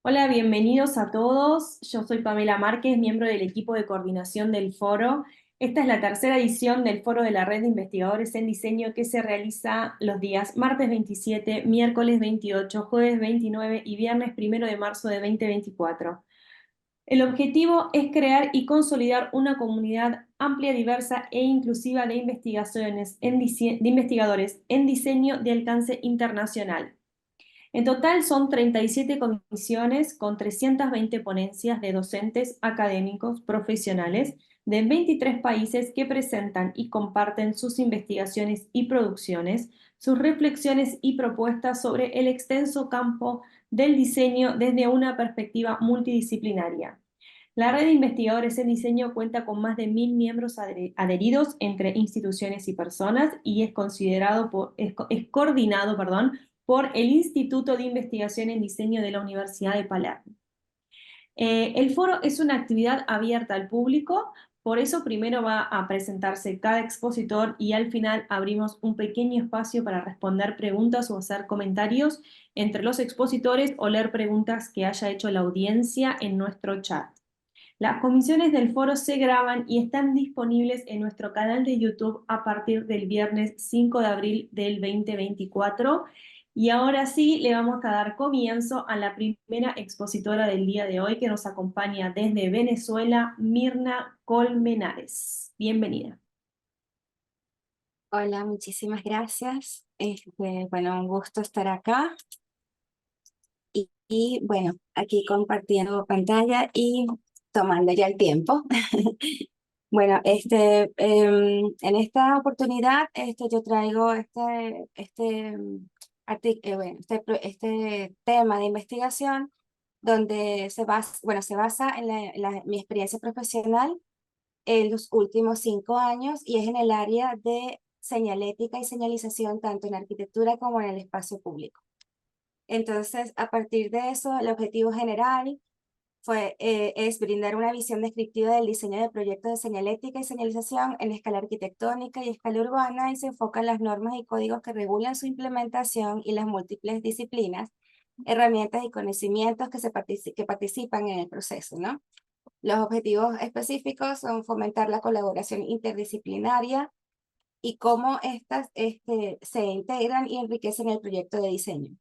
Hola, bienvenidos a todos. Yo soy Pamela Márquez, miembro del equipo de coordinación del foro. Esta es la tercera edición del Foro de la Red de Investigadores en Diseño que se realiza los días martes 27, miércoles 28, jueves 29 y viernes 1 de marzo de 2024. El objetivo es crear y consolidar una comunidad amplia, diversa e inclusiva de de investigadores en diseño de alcance internacional. En total son 37 comisiones con 320 ponencias de docentes, académicos, profesionales de 23 países que presentan y comparten sus investigaciones y producciones, sus reflexiones y propuestas sobre el extenso campo del diseño desde una perspectiva multidisciplinaria. La red de investigadores en diseño cuenta con más de 1.000 miembros adheridos entre instituciones y personas y es coordinado, por el Instituto de Investigación en Diseño de la Universidad de Palermo. El foro es una actividad abierta al público, por eso primero va a presentarse cada expositor y al final abrimos un pequeño espacio para responder preguntas o hacer comentarios entre los expositores o leer preguntas que haya hecho la audiencia en nuestro chat. Las comisiones del foro se graban y están disponibles en nuestro canal de YouTube a partir del viernes 5 de abril del 2024. Y ahora sí, le vamos a dar comienzo a la primera expositora del día de hoy que nos acompaña desde Venezuela, Mirna Colmenares. Bienvenida. Hola, muchísimas gracias. Bueno, un gusto estar acá bueno, aquí compartiendo pantalla y tomando ya el tiempo. Bueno, en esta oportunidad yo traigo bueno, este tema de investigación donde se basa en mi experiencia profesional en los últimos 5 años y es en el área de señalética y señalización, tanto en arquitectura como en el espacio público. Entonces, a partir de eso, el objetivo general es brindar una visión descriptiva del diseño de proyectos de señalética y señalización en escala arquitectónica y escala urbana y se enfoca en las normas y códigos que regulan su implementación y las múltiples disciplinas, herramientas y conocimientos que participan en el proceso, ¿no? Los objetivos específicos son fomentar la colaboración interdisciplinaria y cómo éstas se integran y enriquecen el proyecto de diseño.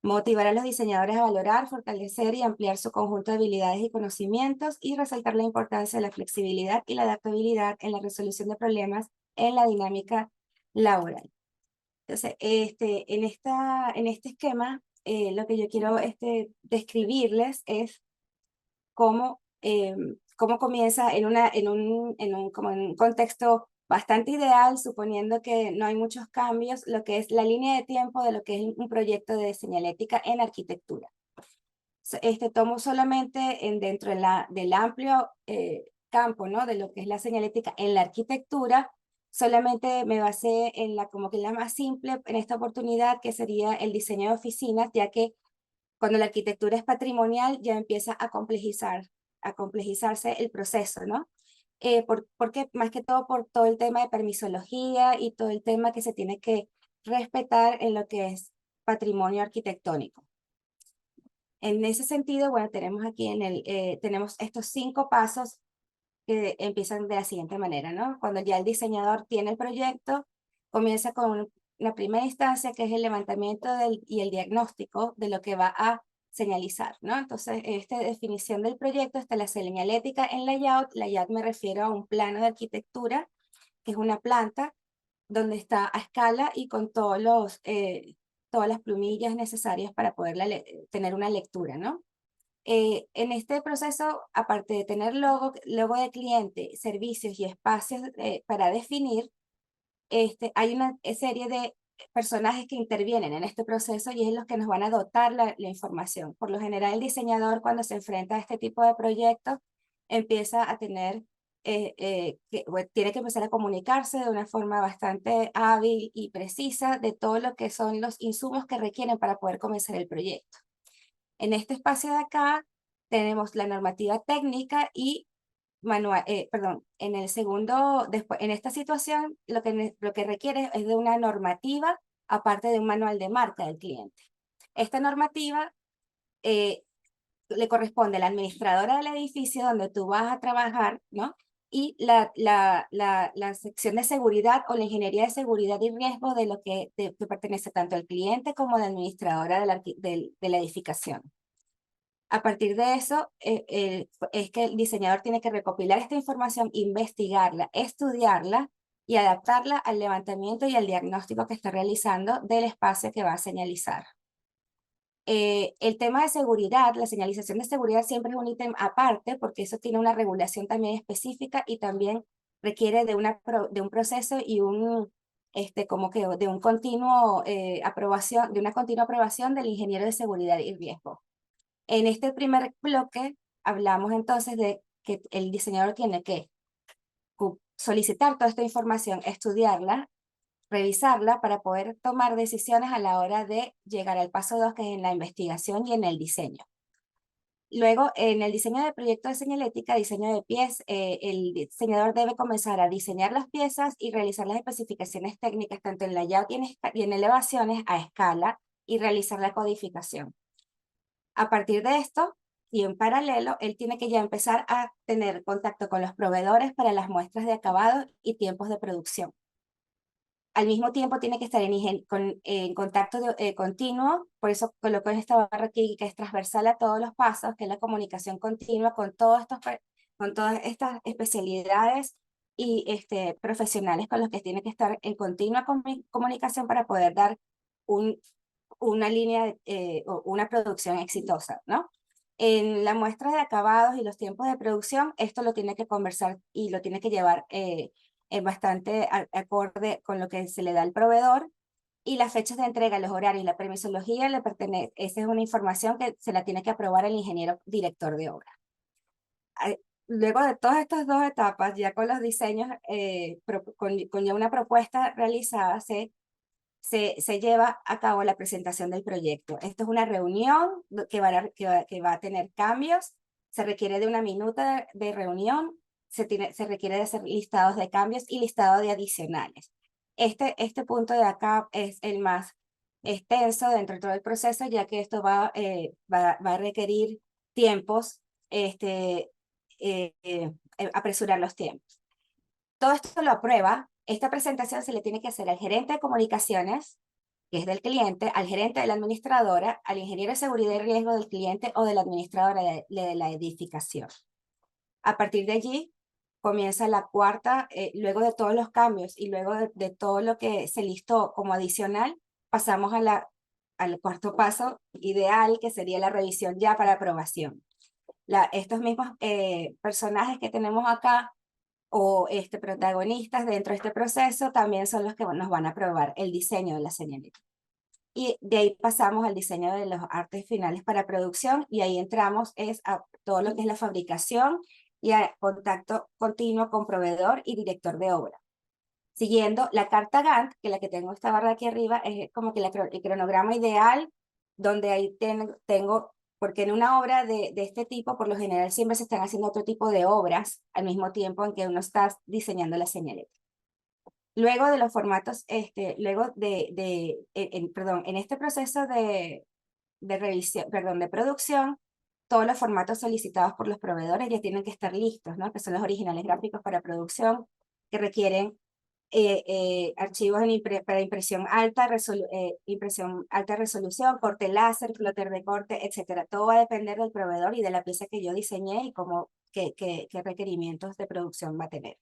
Motivar a los diseñadores a valorar, fortalecer y ampliar su conjunto de habilidades y conocimientos y resaltar la importancia de la flexibilidad y la adaptabilidad en la resolución de problemas en la dinámica laboral. Entonces, en este esquema, lo que yo quiero describirles es cómo comienza como en un contexto bastante ideal, suponiendo que no hay muchos cambios, lo que es la línea de tiempo de lo que es un proyecto de señalética en arquitectura. Tomo solamente dentro del amplio campo, ¿no? De lo que es la señalética en la arquitectura, solamente me basé en como que la más simple en esta oportunidad, que sería el diseño de oficinas, ya que cuando la arquitectura es patrimonial ya empieza a complejizarse el proceso, ¿no? Porque más que todo por todo el tema de permisología y todo el tema que se tiene que respetar en lo que es patrimonio arquitectónico. En ese sentido, bueno, tenemos estos 5 pasos que empiezan de la siguiente manera, ¿no? Cuando ya el diseñador tiene el proyecto, comienza con la primera instancia, que es el levantamiento y el diagnóstico de lo que va a señalizar, ¿no? Entonces, esta definición del proyecto está la señalética en layout. Layout me refiero a un plano de arquitectura, que es una planta donde está a escala y con todas las plumillas necesarias para poder tener una lectura, ¿no? En este proceso, aparte de tener logo de cliente, servicios y espacios para definir, hay una serie de personajes que intervienen en este proceso y es los que nos van a dotar la información. Por lo general, el diseñador, cuando se enfrenta a este tipo de proyectos, empieza a tiene que empezar a comunicarse de una forma bastante hábil y precisa de todo lo que son los insumos que requieren para poder comenzar el proyecto. En este espacio de acá tenemos la normativa técnica y en el segundo, después, en esta situación, lo que requiere es de una normativa, aparte de un manual de marca del cliente. Esta normativa le corresponde a la administradora del edificio donde tú vas a trabajar, ¿no? Y la sección de seguridad o la ingeniería de seguridad y riesgo de lo que pertenece tanto al cliente como a la administradora de la edificación. A partir de eso, es que el diseñador tiene que recopilar esta información, investigarla, estudiarla y adaptarla al levantamiento y al diagnóstico que está realizando del espacio que va a señalizar. El tema de seguridad, la señalización de seguridad siempre es un ítem aparte porque eso tiene una regulación también específica y también requiere de un proceso y como que de un continuo aprobación, de una continua aprobación del ingeniero de seguridad y riesgo. En este primer bloque hablamos entonces de que el diseñador tiene que solicitar toda esta información, estudiarla, revisarla para poder tomar decisiones a la hora de llegar al paso 2, que es en la investigación y en el diseño. Luego, en el diseño del proyecto de señalética, diseño de pies, el diseñador debe comenzar a diseñar las piezas y realizar las especificaciones técnicas tanto en layout y en elevaciones a escala y realizar la codificación. A partir de esto, y en paralelo, él tiene que ya empezar a tener contacto con los proveedores para las muestras de acabado y tiempos de producción. Al mismo tiempo tiene que estar en contacto continuo, por eso coloco en esta barra aquí que es transversal a todos los pasos, que es la comunicación continua con con todas estas especialidades y profesionales con los que tiene que estar en continua comunicación para poder dar una línea o una producción exitosa, ¿no? En la muestra de acabados y los tiempos de producción, esto lo tiene que conversar y lo tiene que llevar bastante acorde con lo que se le da al proveedor, y las fechas de entrega, los horarios y la permisología le pertenece, esa es una información que se la tiene que aprobar el ingeniero director de obra. Luego de todas estas dos etapas, ya con los diseños, con ya una propuesta realizada, se lleva a cabo la presentación del proyecto. Esto es una reunión que va a tener cambios, se requiere de una minuta de reunión, se requiere de hacer listados de cambios y listado de adicionales. Este punto de acá es el más extenso dentro de todo el proceso, ya que esto va a requerir tiempos, apresurar los tiempos. Todo esto lo aprueba. Esta presentación se le tiene que hacer al gerente de comunicaciones, que es del cliente, al gerente de la administradora, al ingeniero de seguridad y riesgo del cliente o de la administradora de la edificación. A partir de allí comienza la cuarta, luego de todos los cambios y luego de todo lo que se listó como adicional, pasamos al cuarto paso ideal, que sería la revisión ya para aprobación. Estos mismos personajes que tenemos acá o protagonistas dentro de este proceso también son los que nos van a aprobar el diseño de la señalita. Y de ahí pasamos al diseño de los artes finales para producción y ahí entramos a todo lo que es la fabricación y a contacto continuo con proveedor y director de obra. Siguiendo la carta Gantt, que la que tengo esta barra aquí arriba, es como que el cronograma ideal, donde ahí tengo, porque en una obra de este tipo, por lo general siempre se están haciendo otro tipo de obras al mismo tiempo en que uno está diseñando la señaleta. Luego de los formatos, luego perdón, en este proceso de revisión, perdón, de producción, todos los formatos solicitados por los proveedores ya tienen que estar listos, ¿no? Que son los originales gráficos para producción, que requieren archivos para impresión alta resolución, corte láser, plotter de corte, etcétera. Todo va a depender del proveedor y de la pieza que yo diseñé y qué requerimientos de producción va a tener.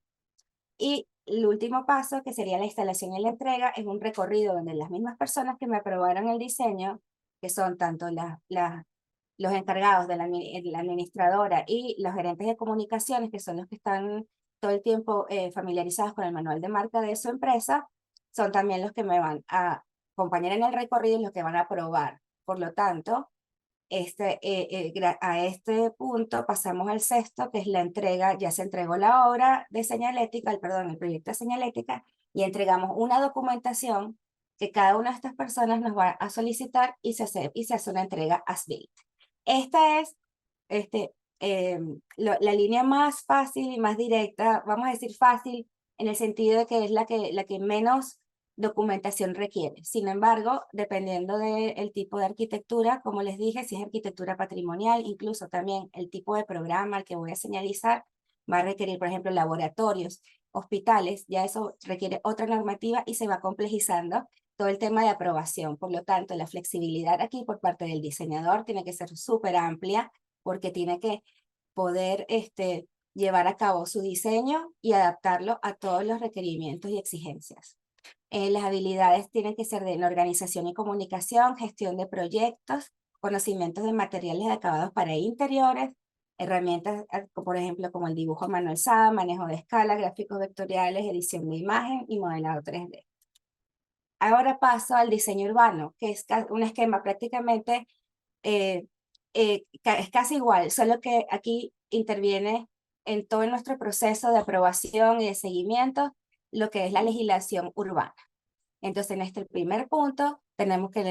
Y el último paso, que sería la instalación y la entrega, es un recorrido donde las mismas personas que me aprobaron el diseño, que son tanto los encargados de la administradora y los gerentes de comunicaciones, que son los que están todo el tiempo familiarizados con el manual de marca de su empresa, son también los que me van a acompañar en el recorrido y los que van a aprobar. Por lo tanto, a este punto pasamos al sexto, que es la entrega. Ya se entregó la obra de señalética, el proyecto de señalética, y entregamos una documentación que cada una de estas personas nos va a solicitar y se hace una entrega as-built. Esta es la línea más fácil y más directa, vamos a decir fácil, en el sentido de que es la que menos documentación requiere. Sin embargo, dependiendo del tipo de arquitectura, como les dije, si es arquitectura patrimonial, incluso también el tipo de programa al que voy a señalizar, va a requerir, por ejemplo, laboratorios, hospitales, ya eso requiere otra normativa y se va complejizando todo el tema de aprobación. Por lo tanto, la flexibilidad aquí por parte del diseñador tiene que ser súper amplia porque tiene que poder llevar a cabo su diseño y adaptarlo a todos los requerimientos y exigencias. Las habilidades tienen que ser de en organización y comunicación, gestión de proyectos, conocimientos de materiales acabados para interiores, herramientas, por ejemplo, como el dibujo a mano alzada, manejo de escala, gráficos vectoriales, edición de imagen y modelado 3D. Ahora paso al diseño urbano, que es un esquema prácticamente, es casi igual, solo que aquí interviene en todo nuestro proceso de aprobación y de seguimiento lo que es la legislación urbana. Entonces, en este primer punto, tenemos que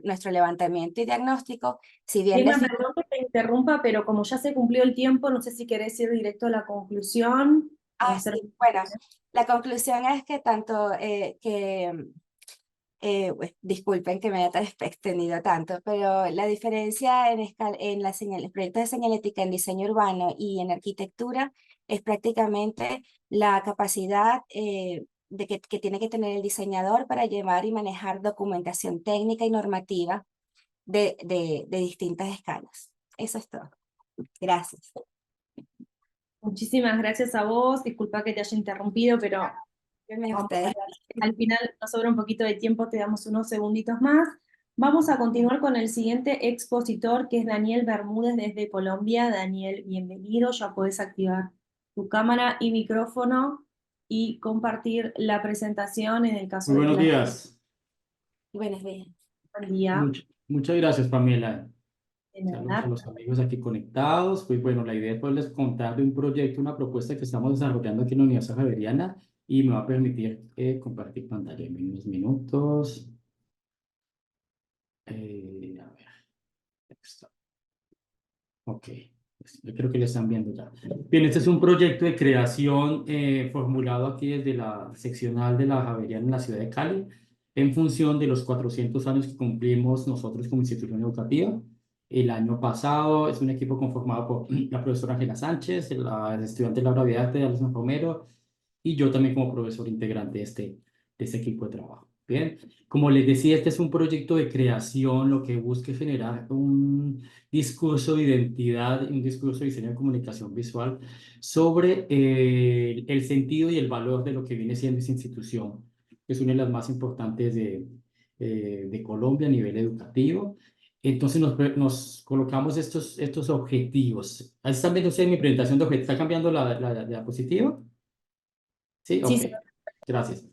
nuestro levantamiento y diagnóstico, si bien Emma, perdón que te interrumpa, pero como ya se cumplió el tiempo, no sé si querés ir directo a la conclusión o hacer... sí, bueno, la conclusión es que tanto disculpen que me haya extendido tanto, pero la diferencia en los proyectos de señalética en diseño urbano y en arquitectura es prácticamente la capacidad que tiene que tener el diseñador para llevar y manejar documentación técnica y normativa de distintas escalas. Eso es todo. Gracias. Muchísimas gracias a vos, disculpa que te haya interrumpido, pero vamos Ustedes. al final nos sobra un poquito de tiempo, te damos unos segunditos más. Vamos a continuar con el siguiente expositor, que es Daniel Bermúdez desde Colombia. Daniel, bienvenido, ya puedes activar tu cámara y micrófono y compartir la presentación en el caso Muy de que buenos la... días. Buenos días. Buen día, Muchas gracias, Pamela. de Saludos a nada. los amigos aquí conectados. Pues bueno, la idea es poderles contar de un proyecto, una propuesta que estamos desarrollando aquí en la Universidad Javeriana y me va a permitir compartir pantalla en unos minutos. A ver, aquí está. Ok, pues, yo creo que lo están viendo ya. Bien, este es un proyecto de creación formulado aquí desde la seccional de la Javeriana en la ciudad de Cali, en función de los 400 años que cumplimos nosotros como institución educativa. El año pasado es un equipo conformado por la profesora Ángela Sánchez, la estudiante Laura Vidarte, Alison Romero, y yo también como profesor integrante de este equipo de trabajo. Bien, como les decía, este es un proyecto de creación, lo que busca es generar un discurso de identidad, un discurso de diseño de comunicación visual sobre el sentido y el valor de lo que viene siendo esa institución, que es una de las más importantes de Colombia a nivel educativo. Entonces nos colocamos estos objetivos. Ahí están viendo ustedes mi presentación de objetivos. ¿Está cambiando la diapositiva? Sí, Sí, ok. sí. Gracias.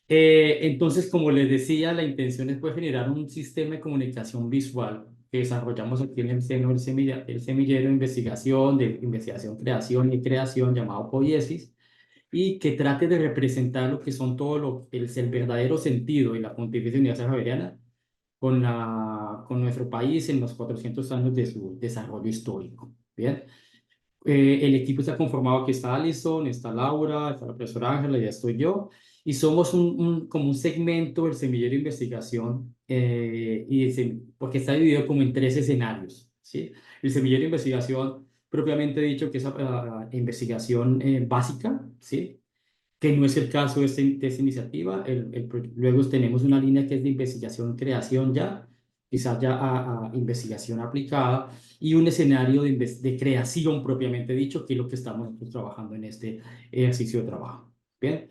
Entonces, como les decía, la intención es poder generar un sistema de comunicación visual que desarrollamos aquí en el seno del el semillero de investigación, creación y creación llamado Poiesis, y que trate de representar lo que son el verdadero sentido y la Pontificia Universidad Javeriana con nuestro país en los 400 años de su desarrollo histórico. Bien. El equipo está conformado, aquí está Alison, está Laura, está la profesora Ángela, ya estoy yo, y somos como un segmento del semillero de investigación, porque está dividido como en tres escenarios, ¿sí? El semillero de investigación, propiamente dicho, que es investigación básica, ¿sí? Que no es el caso de esta iniciativa. Luego tenemos una línea que es de investigación, creación ya, quizás ya a investigación aplicada, y un escenario de creación propiamente dicho, que es lo que estamos nosotros trabajando en este ejercicio de trabajo. Bien.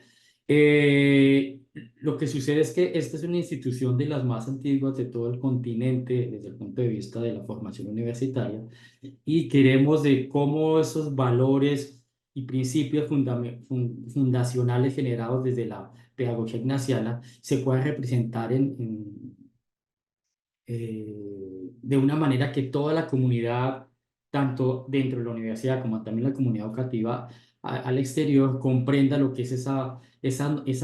Eh, lo que sucede es que esta es una institución de las más antiguas de todo el continente desde el punto de vista de la formación universitaria, y queremos de cómo esos valores y principios fundacionales generados desde la pedagogía ignaciana se puedan representar de una manera que toda la comunidad, tanto dentro de la universidad como también la comunidad educativa al exterior, comprenda lo que es esa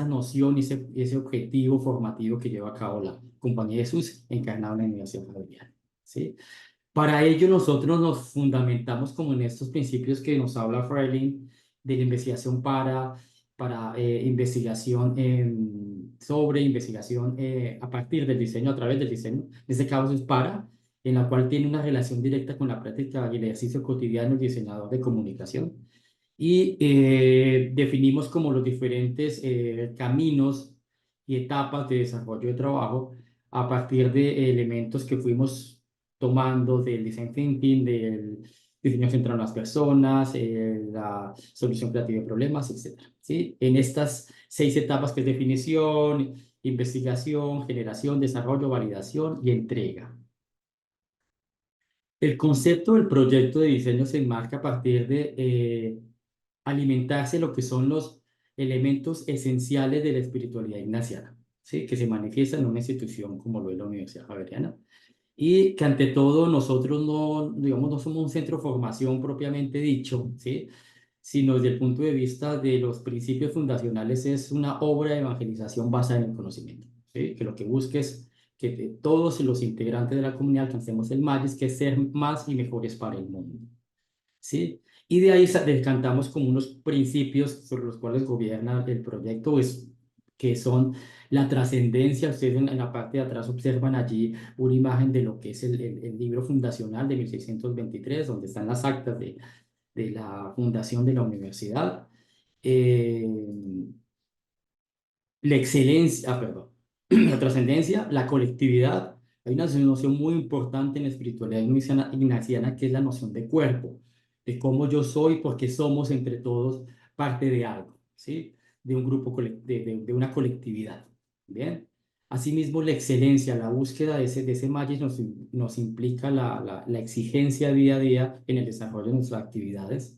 noción y ese objetivo formativo que lleva a cabo la Compañía de Jesús encarnada en la Universidad Javeriana. ¿Sí? Para ello nosotros nos fundamentamos como en estos principios que nos habla Freiling de la investigación para investigación sobre investigación a partir del diseño, a través del diseño. En este caso es para, en la cual tiene una relación directa con la práctica y el ejercicio cotidiano del diseñador de comunicación. Y definimos como los diferentes caminos y etapas de desarrollo de trabajo a partir de elementos que fuimos tomando del design thinking, del diseño centrado en las personas, la solución creativa de problemas, etcétera, ¿sí? En estas 6 etapas que es definición, investigación, generación, desarrollo, validación y entrega. El concepto del proyecto de diseño se enmarca a partir de alimentarse lo que son los elementos esenciales de la espiritualidad ignaciana, ¿sí? Que se manifiesta en una institución como lo es la Universidad Javeriana. Y que ante todo nosotros no, digamos, no somos un centro de formación propiamente dicho, ¿sí? Sino desde el punto de vista de los principios fundacionales es una obra de evangelización basada en el conocimiento, ¿sí? Que lo que busca es que todos los integrantes de la comunidad alcancemos el MAGIS, que es ser más y mejores para el mundo, ¿sí? Y de ahí decantamos como unos principios sobre los cuales gobierna el proyecto, pues, que son la trascendencia. Ustedes en la parte de atrás observan allí una imagen de lo que es el libro fundacional de 1623, donde están las actas de la fundación de la universidad. Eh, la excelencia, perdón, la trascendencia, la colectividad. Hay una noción muy importante en la espiritualidad ignaciana que es la noción de cuerpo, de cómo yo soy, porque somos entre todos parte de algo, ¿sí? De un grupo, de una colectividad, ¿bien? Asimismo, la excelencia, la búsqueda de ese magis nos implica la exigencia día a día en el desarrollo de nuestras actividades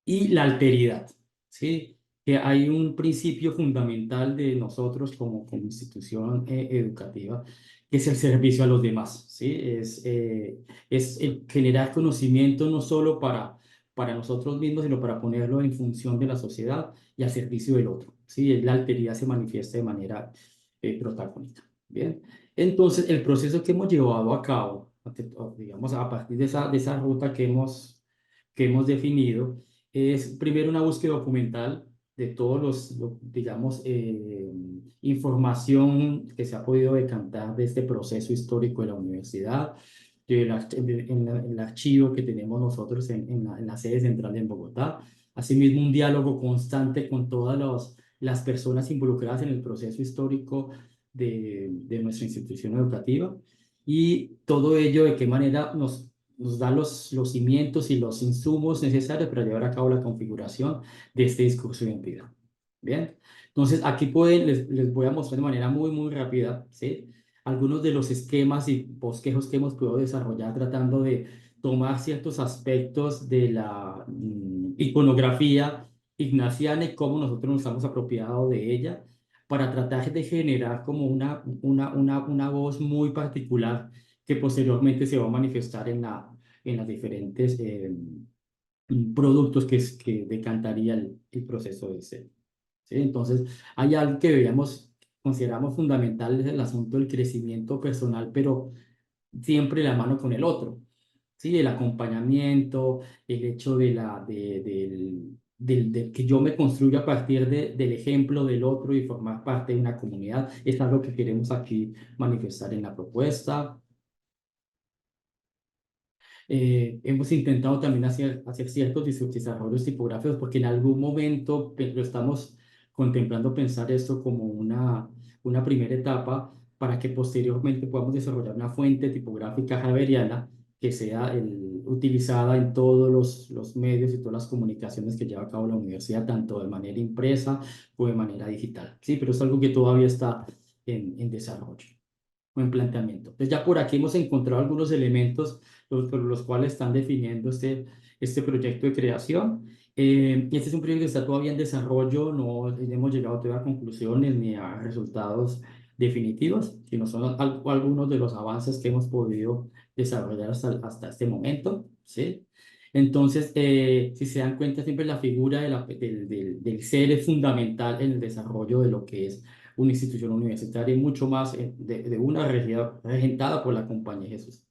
y la alteridad, ¿sí? Que hay un principio fundamental de nosotros como institución educativa, que es el servicio a los demás, ¿sí? Es el generar conocimiento no solo para nosotros mismos, sino para ponerlo en función de la sociedad y al servicio del otro, ¿sí? La alteridad se manifiesta de manera protagónica, ¿bien? Entonces, el proceso que hemos llevado a cabo, digamos, a partir de esa ruta que hemos definido, es primero una búsqueda documental de todos digamos, información que se ha podido decantar de este proceso histórico de la universidad, en el archivo que tenemos nosotros en la sede central en Bogotá. Asimismo, un diálogo constante con todas las personas involucradas en el proceso histórico de nuestra institución educativa. Y todo ello, de qué manera nos da los cimientos y los insumos necesarios para llevar a cabo la configuración de este discurso de identidad. Bien, entonces aquí les voy a mostrar de manera muy, muy rápida, ¿sí? Algunos de los esquemas y bosquejos que hemos podido desarrollar tratando de tomar ciertos aspectos de la iconografía ignaciana y cómo nosotros nos hemos apropiado de ella para tratar de generar como una voz muy particular que posteriormente se va a manifestar en las diferentes productos que decantaría el proceso de diseño, ¿sí? Entonces, hay algo que consideramos fundamental, es el asunto del crecimiento personal, pero siempre de la mano con el otro, ¿sí? El acompañamiento, el hecho de que yo me construya a partir del ejemplo del otro y formar parte de una comunidad, es algo que queremos aquí manifestar en la propuesta. Hemos intentado también hacer ciertos desarrollos tipográficos porque en algún momento lo estamos contemplando pensar esto como una primera etapa para que posteriormente podamos desarrollar una fuente tipográfica javeriana que sea utilizada en todos los medios y todas las comunicaciones que lleva a cabo la universidad, tanto de manera impresa como de manera digital. Sí, pero es algo que todavía está en desarrollo o en planteamiento. Entonces ya por aquí hemos encontrado algunos elementos por los cuales están definiendo este proyecto de creación. Y este es un proyecto que está todavía en desarrollo, no hemos llegado todavía a conclusiones ni a resultados definitivos, sino son algunos de los avances que hemos podido desarrollar hasta este momento, ¿sí? Entonces, si se dan cuenta, siempre la figura del ser es fundamental en el desarrollo de lo que es una institución universitaria y mucho más de una regentada por la Compañía de Jesús.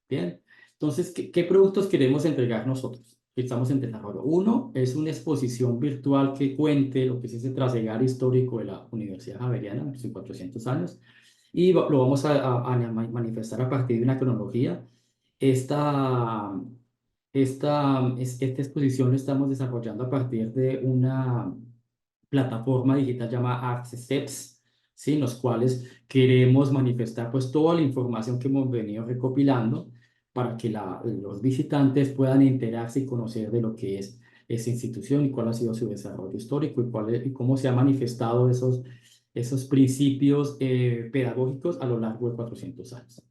Bien, entonces, ¿qué productos queremos entregar nosotros? que estamos en desarrollo. Uno es una exposición virtual que cuente lo que es ese trasegar histórico de la Universidad Javeriana, sus 400 años, y lo vamos a manifestar a partir de una cronología. Esta, esta exposición la estamos desarrollando a partir de una plataforma digital llamada Steps, ¿sí? En los cuales queremos manifestar pues toda la información que hemos venido recopilando para que los visitantes puedan enterarse y conocer de lo que es esa institución y cuál ha sido su desarrollo histórico y cómo se han manifestado esos principios pedagógicos a lo largo de 400 años.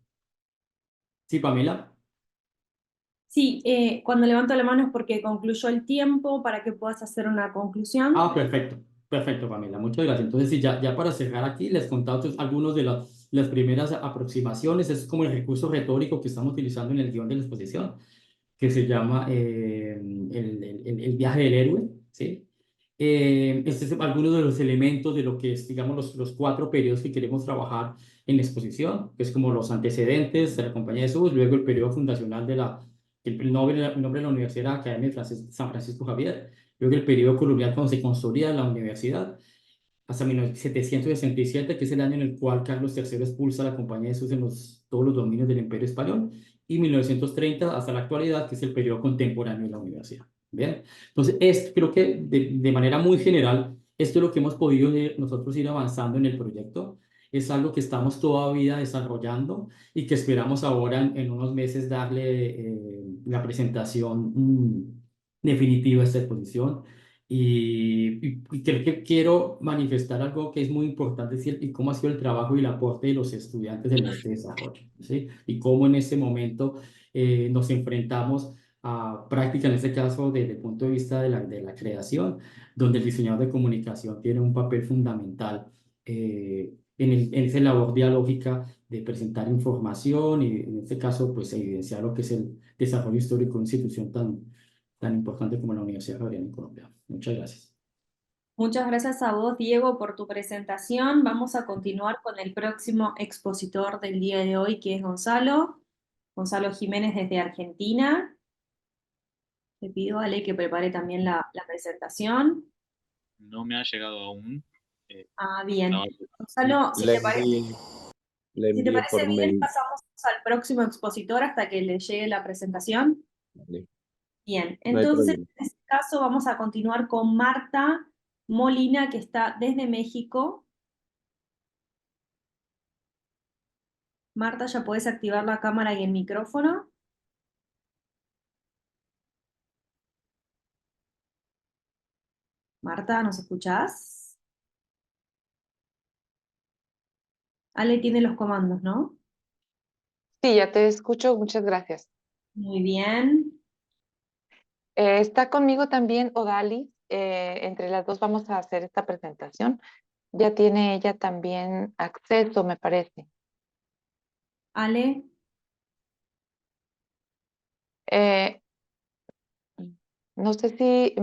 Sí, Pamela. Sí, cuando levanto la mano es porque concluyó el tiempo para que puedas hacer una conclusión. Ah, perfecto, perfecto, Pamela, muchas gracias. Entonces, sí, ya para cerrar aquí, les contaba algunos de las primeras aproximaciones. Es como el recurso retórico que estamos utilizando en el guión de la exposición, que se llama el viaje del héroe, ¿sí? Este es algunos de los elementos de lo que es, digamos, los cuatro periodos que queremos trabajar en la exposición, que es como los antecedentes de la Compañía de Jesús, luego el periodo fundacional el nombre de la Universidad, la Academia de San Francisco Javier, luego el periodo colonial cuando se consolida la universidad, hasta 1767, que es el año en el cual Carlos III expulsa a la Compañía de Jesús en todos los dominios del Imperio Español, y 1930 hasta la actualidad, que es el periodo contemporáneo de la universidad. ¿Bien? Entonces, creo que de manera muy general, esto es lo que hemos podido nosotros ir avanzando en el proyecto. Es algo que estamos todavía desarrollando y que esperamos ahora en unos meses darle la presentación definitiva a esta exposición. Y creo que quiero manifestar algo que es muy importante, y cómo ha sido el trabajo y el aporte de los estudiantes en este desarrollo, ¿sí? Y cómo en este momento nos enfrentamos a práctica, en este caso, desde el punto de vista de la creación, donde el diseñador de comunicación tiene un papel fundamental en esa labor dialógica de presentar información y, en este caso, pues evidenciar lo que es el desarrollo histórico de una institución tan importante como la Universidad Javeriana en Colombia. Muchas gracias. Muchas gracias a vos, Diego, por tu presentación. Vamos a continuar con el próximo expositor del día de hoy, que es Gonzalo Jiménez desde Argentina. Le pido a Ale que prepare también la presentación. No me ha llegado aún. Ah, bien. Estaba- Gonzalo, si Le te parece, envié, le si te envié parece por bien, mail. pasamos al próximo expositor hasta que le llegue la presentación. Vale, Bien, no hay entonces problema. en este caso vamos a continuar con Marta Molina, que está desde México. Marta, ya puedes activar la cámara y el micrófono. Marta, ¿nos escuchás? Ale tiene los comandos, ¿no? Sí, ya te escucho, muchas gracias. Muy bien. Está conmigo también Odali, entre las dos vamos a hacer esta presentación. Ya tiene ella también acceso, me parece. Ale, Eh, no sé si,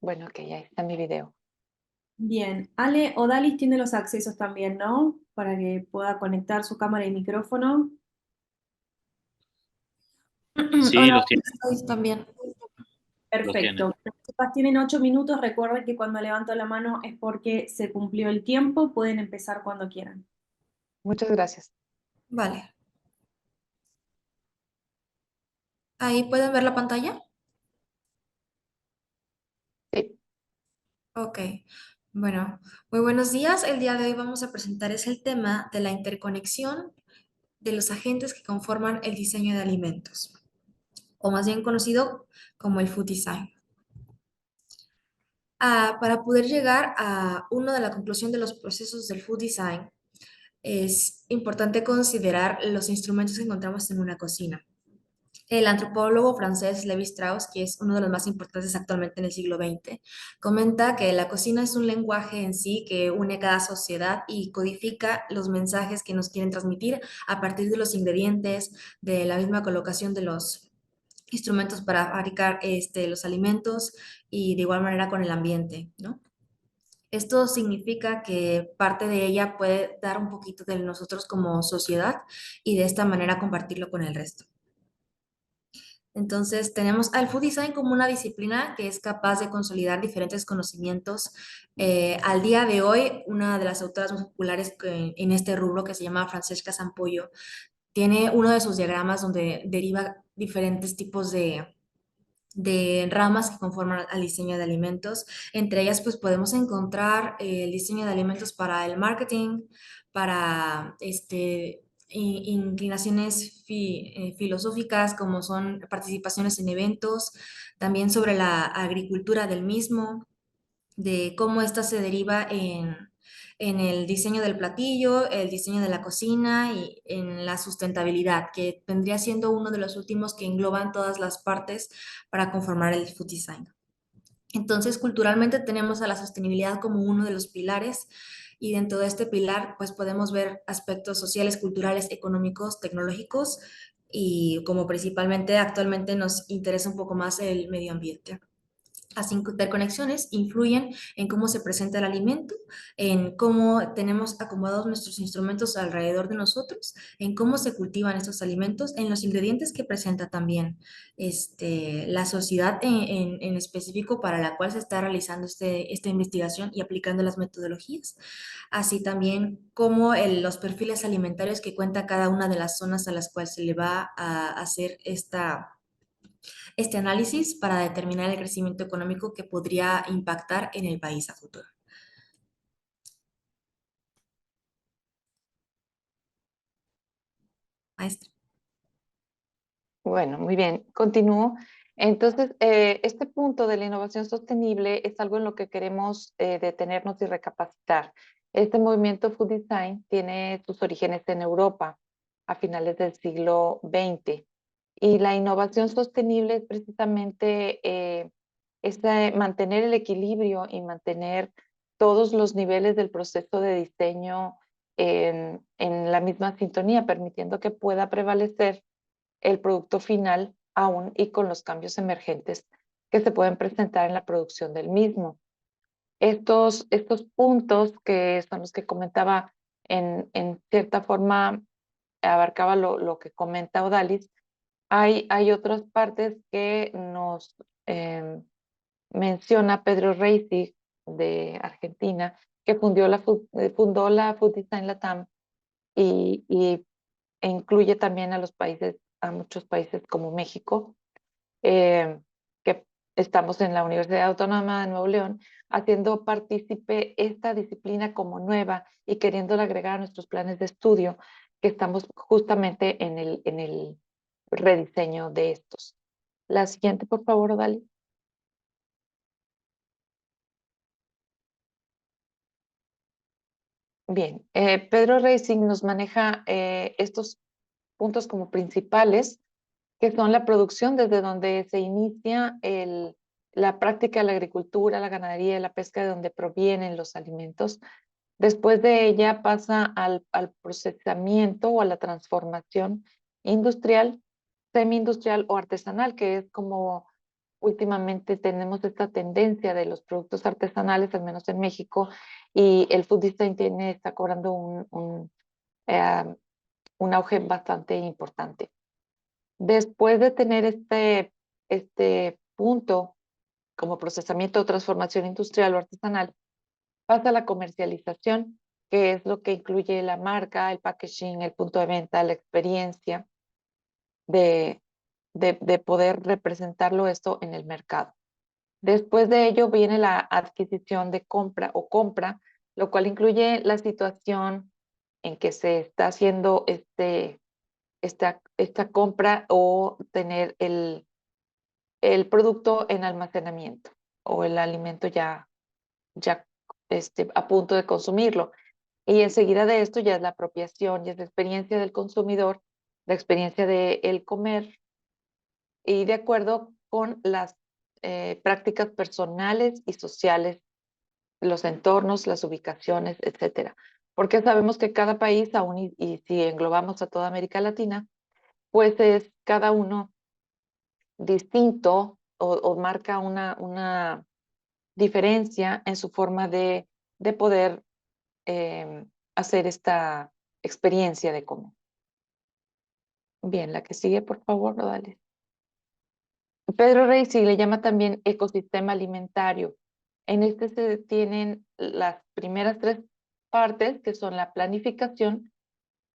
bueno, ok, ya está mi video. bien. Ale, Odalis tiene los accesos también, ¿no? Para que pueda conectar su cámara y micrófono. Sí, Hola, los tiene, estoy también. los tiene. Perfecto. Las chicas tienen 8 minutos. Recuerden que cuando levanto la mano es porque se cumplió el tiempo. Pueden empezar cuando quieran. Muchas gracias. Vale. ¿Ahí pueden ver la pantalla? Sí, Ok. Bueno, muy buenos días. El día de hoy vamos a presentar el tema de la interconexión de los agentes que conforman el diseño de alimentos, o más bien conocido como el food design. Para poder llegar a una de la conclusión de los procesos del food design, es importante considerar los instrumentos que encontramos en una cocina. El antropólogo francés Levi Strauss, que es uno de los más importantes actualmente en el siglo XX, comenta que la cocina es un lenguaje en sí que une cada sociedad y codifica los mensajes que nos quieren transmitir a partir de los ingredientes, de la misma colocación de los instrumentos para fabricar los alimentos y de igual manera con el ambiente, ¿no? Esto significa que parte de ella puede dar un poquito de nosotros como sociedad y de esta manera compartirlo con el resto. Entonces, tenemos al Food Design como una disciplina que es capaz de consolidar diferentes conocimientos. Al día de hoy, una de las autoras más populares en este rubro, que se llama Francesca Sampoyo, tiene uno de sus diagramas donde deriva diferentes tipos de ramas que conforman al diseño de alimentos. Entre ellas, pues podemos encontrar el diseño de alimentos para el marketing, para inclinaciones filosóficas como son participaciones en eventos, también sobre la agricultura del mismo, de cómo ésta se deriva en el diseño del platillo, el diseño de la cocina y en la sustentabilidad, que vendría siendo uno de los últimos que engloban todas las partes para conformar el food design. Entonces, culturalmente tenemos a la sostenibilidad como uno de los pilares y dentro de este pilar, pues podemos ver aspectos sociales, culturales, económicos, tecnológicos y como principalmente actualmente nos interesa un poco más el medio ambiente. Las interconexiones influyen en cómo se presenta el alimento, en cómo tenemos acomodados nuestros instrumentos alrededor de nosotros, en cómo se cultivan estos alimentos, en los ingredientes que presenta también la sociedad en específico para la cual se está realizando esta investigación y aplicando las metodologías, así también como los perfiles alimentarios que cuenta cada una de las zonas a las cuales se le va a hacer este análisis para determinar el crecimiento económico que podría impactar en el país a futuro. Maestra. Bueno, muy bien, continúo. Entonces, este punto de la innovación sostenible es algo en lo que queremos detenernos y recapacitar. Este movimiento Food Design tiene sus orígenes en Europa a finales del siglo XX y la innovación sostenible es precisamente mantener el equilibrio y mantener todos los niveles del proceso de diseño en la misma sintonía, permitiendo que pueda prevalecer el producto final aún y con los cambios emergentes que se pueden presentar en la producción del mismo. Estos puntos que son los que comentaba en cierta forma, abarcaba lo que comenta Odalis, hay otras partes que nos menciona Pedro Reisig de Argentina, que fundó la Food Design Latam e incluye también a muchos países como México, que estamos en la Universidad Autónoma de Nuevo León, haciendo partícipe esta disciplina como nueva y queriéndola agregar a nuestros planes de estudio, que estamos justamente en el rediseño de estos. La siguiente, por favor, Odali. Bien, Pedro Reisig nos maneja estos puntos como principales, que son la producción desde donde se inicia la práctica de la agricultura, la ganadería y la pesca, de donde provienen los alimentos. Después de ella pasa al procesamiento o a la transformación industrial, semi-industrial o artesanal, que es como últimamente tenemos esta tendencia de los productos artesanales, al menos en México, y el food design está cobrando eh, un auge bastante importante. Después de tener este punto como procesamiento o transformación industrial o artesanal, pasa a la comercialización, que es lo que incluye la marca, el packaging, el punto de venta, la experiencia de, de poder representarlo esto en el mercado. Después de ello viene la adquisición de compra o compra, lo cual incluye la situación en que se está haciendo esta compra o tener el producto en almacenamiento o el alimento ya a punto de consumirlo. Y enseguida de esto ya es la apropiación, ya es la experiencia del consumidor, la experiencia de el comer y de acuerdo con las prácticas personales y sociales, los entornos, las ubicaciones, etcétera. Porque sabemos que cada país, aún y si englobamos a toda América Latina, pues es cada uno distinto o marca una diferencia en su forma de poder hacer esta experiencia de comer. Bien, la que sigue, por favor, Rodales. Pedro Reisig le llama también ecosistema alimentario. En este se tienen las primeras tres partes, que son la planificación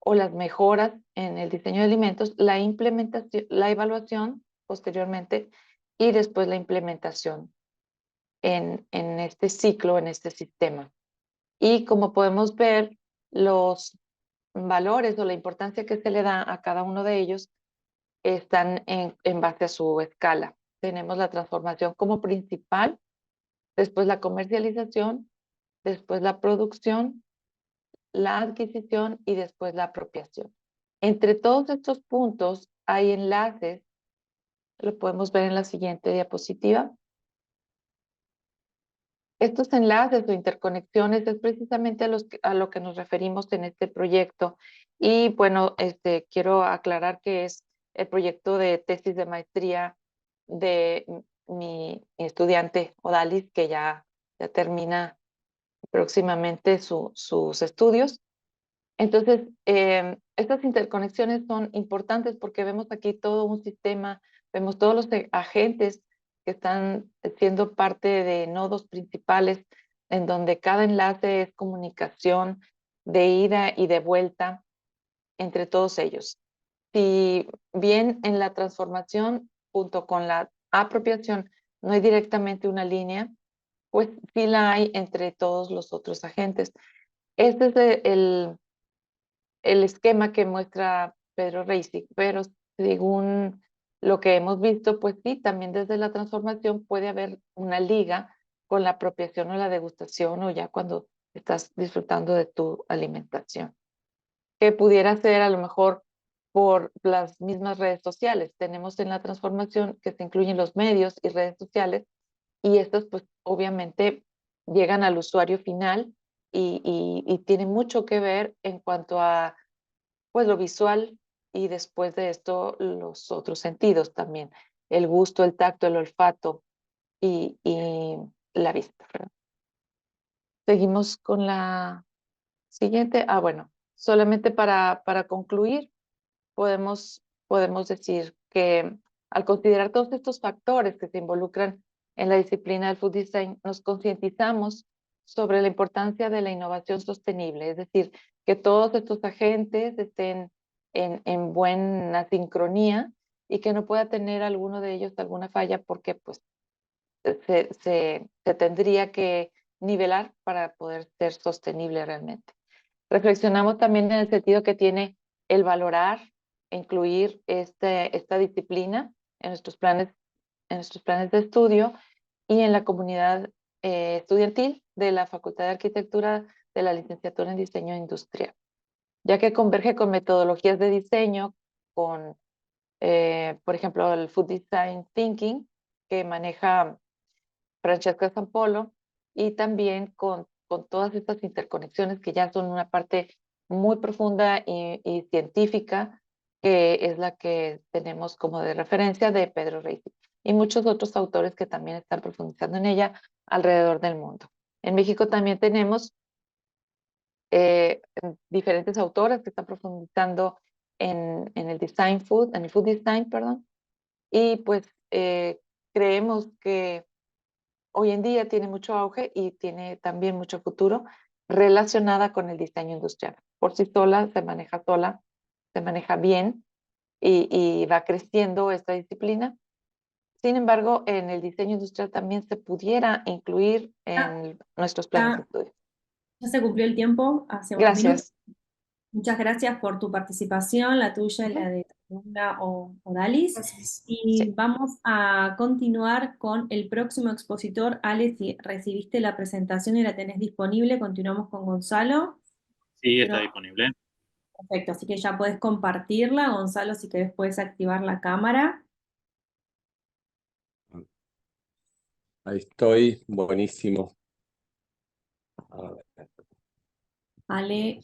o las mejoras en el diseño de alimentos, la implementación, la evaluación posteriormente y después la implementación en este ciclo, en este sistema. Y como podemos ver, los valores o la importancia que se le da a cada uno de ellos están en base a su escala. Tenemos la transformación como principal, después la comercialización, después la producción, la adquisición y después la apropiación. Entre todos estos puntos hay enlaces, lo podemos ver en la siguiente diapositiva. Estos enlaces o interconexiones es precisamente a lo que nos referimos en este proyecto. Y bueno, quiero aclarar que es el proyecto de tesis de maestría de mi estudiante Odalis, que ya termina próximamente sus estudios. Entonces, estas interconexiones son importantes porque vemos aquí todo un sistema, vemos todos los agentes que están siendo parte de nodos principales, en donde cada enlace es comunicación de ida y de vuelta entre todos ellos. Si bien en la transformación, junto con la apropiación, no hay directamente una línea, pues sí la hay entre todos los otros agentes. Este es el esquema que muestra Pedro Reisig, pero según lo que hemos visto, pues sí, también desde la transformación puede haber una liga con la apropiación o la degustación o ya cuando estás disfrutando de tu alimentación, que pudiera ser a lo mejor por las mismas redes sociales. Tenemos en la transformación que se incluyen los medios y redes sociales y estos pues obviamente llegan al usuario final y tienen mucho que ver en cuanto a pues lo visual y después de esto los otros sentidos también, el gusto, el tacto, el olfato y la vista, ¿verdad? Seguimos con la siguiente. Bueno, solamente para concluir, podemos decir que al considerar todos estos factores que se involucran en la disciplina del food design, nos concientizamos sobre la importancia de la innovación sostenible, es decir, que todos estos agentes estén en buena sincronía y que no pueda tener alguno de ellos alguna falla porque pues se tendría que nivelar para poder ser sostenible realmente. Reflexionamos también en el sentido que tiene el valorar e incluir esta disciplina en nuestros planes de estudio y en la comunidad estudiantil de la Facultad de Arquitectura de la Licenciatura en Diseño Industrial, ya que converge con metodologías de diseño, con, por ejemplo, el Food Design Thinking, que maneja Francesca Zampolo, y también con todas estas interconexiones que ya son una parte muy profunda y científica, que es la que tenemos como de referencia de Pedro Reisig y muchos otros autores que también están profundizando en ella alrededor del mundo. En México también tenemos diferentes autoras que están profundizando en el design food, en el food design, perdón, y pues creemos que hoy en día tiene mucho auge y tiene también mucho futuro relacionada con el diseño industrial. Por sí sola, se maneja bien y va creciendo esta disciplina. Sin embargo, en el diseño industrial también se pudiera incluir en nuestros planes de estudio. Ya se cumplió el tiempo hace unos minutos. Gracias. Muchas gracias por tu participación, la tuya y la de tu alumna Odalis. Gracias. Y Sí. vamos a continuar con el próximo expositor. Ale, si recibiste la presentación y la tenés disponible, continuamos con Gonzalo. Sí, está Pero- disponible. Perfecto, así que ya puedes compartirla. Gonzalo, si querés puedes activar la cámara. Ahí estoy, buenísimo. A ver. Ale,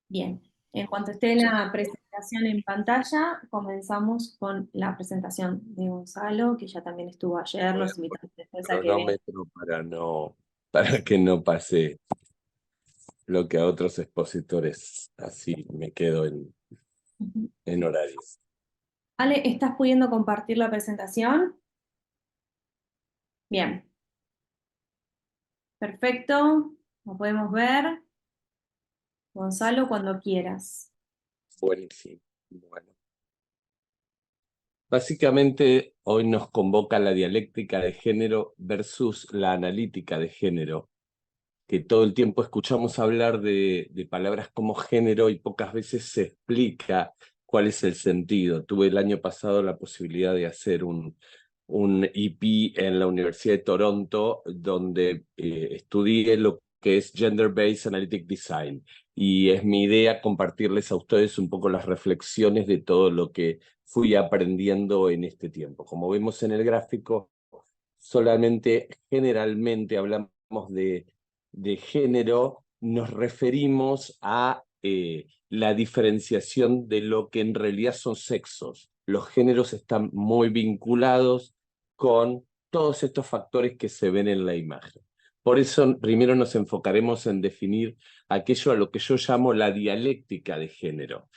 bien. En cuanto esté la presentación en pantalla, comenzamos con la presentación de Gonzalo, que ya también estuvo ayer, los invitamos después a que vengan. Cronómetro para que no pase. lo que a otros expositores, así me quedo en horarios. Ale, ¿estás pudiendo compartir la presentación? Bien. Perfecto. Lo podemos ver. Gonzalo, cuando quieras. Buenísimo. Bueno. Básicamente, hoy nos convoca la dialéctica de género versus la analítica de género, que todo el tiempo escuchamos hablar de palabras como género y pocas veces se explica cuál es el sentido. Tuve el año pasado la posibilidad de hacer un EP en la Universidad de Toronto, donde estudié lo que es Gender Based Analytic Design. Y es mi idea compartirles a ustedes un poco las reflexiones de todo lo que fui aprendiendo en este tiempo. Como vemos en el gráfico, solamente generalmente hablamos de género, nos referimos a la diferenciación de lo que en realidad son sexos. Los géneros están muy vinculados con todos estos factores que se ven en la imagen. Por eso primero nos enfocaremos en definir aquello a lo que yo llamo la dialéctica de género.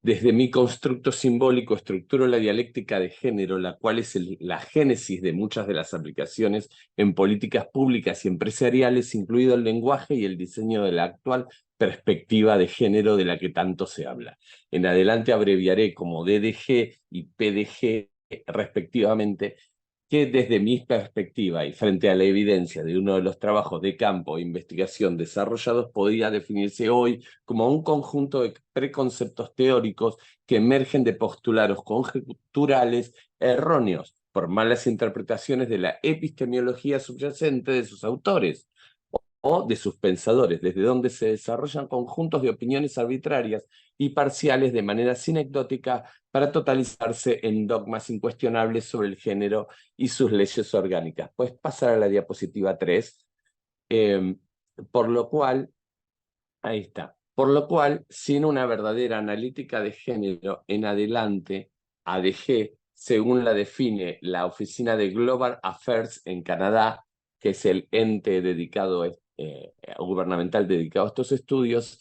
Desde mi constructo simbólico estructuro la dialéctica de género, la cual es la génesis de muchas de las aplicaciones en políticas públicas y empresariales, incluido el lenguaje y el diseño de la actual perspectiva de género de la que tanto se habla. En adelante abreviaré como DDG y PDG respectivamente, que desde mi perspectiva y frente a la evidencia de uno de los trabajos de campo e investigación desarrollados, podría definirse hoy como un conjunto de preconceptos teóricos que emergen de postulados conjeturales erróneos por malas interpretaciones de la epistemología subyacente de sus autores o de sus pensadores, desde donde se desarrollan conjuntos de opiniones arbitrarias y parciales de manera sinecdótica para totalizarse en dogmas incuestionables sobre el género y sus leyes orgánicas. Puedes pasar a la diapositiva 3, por lo cual, ahí está, por lo cual, sin una verdadera analítica de género en adelante, ADG, según la define la Oficina de Global Affairs en Canadá, que es el ente dedicado gubernamental dedicado a estos estudios,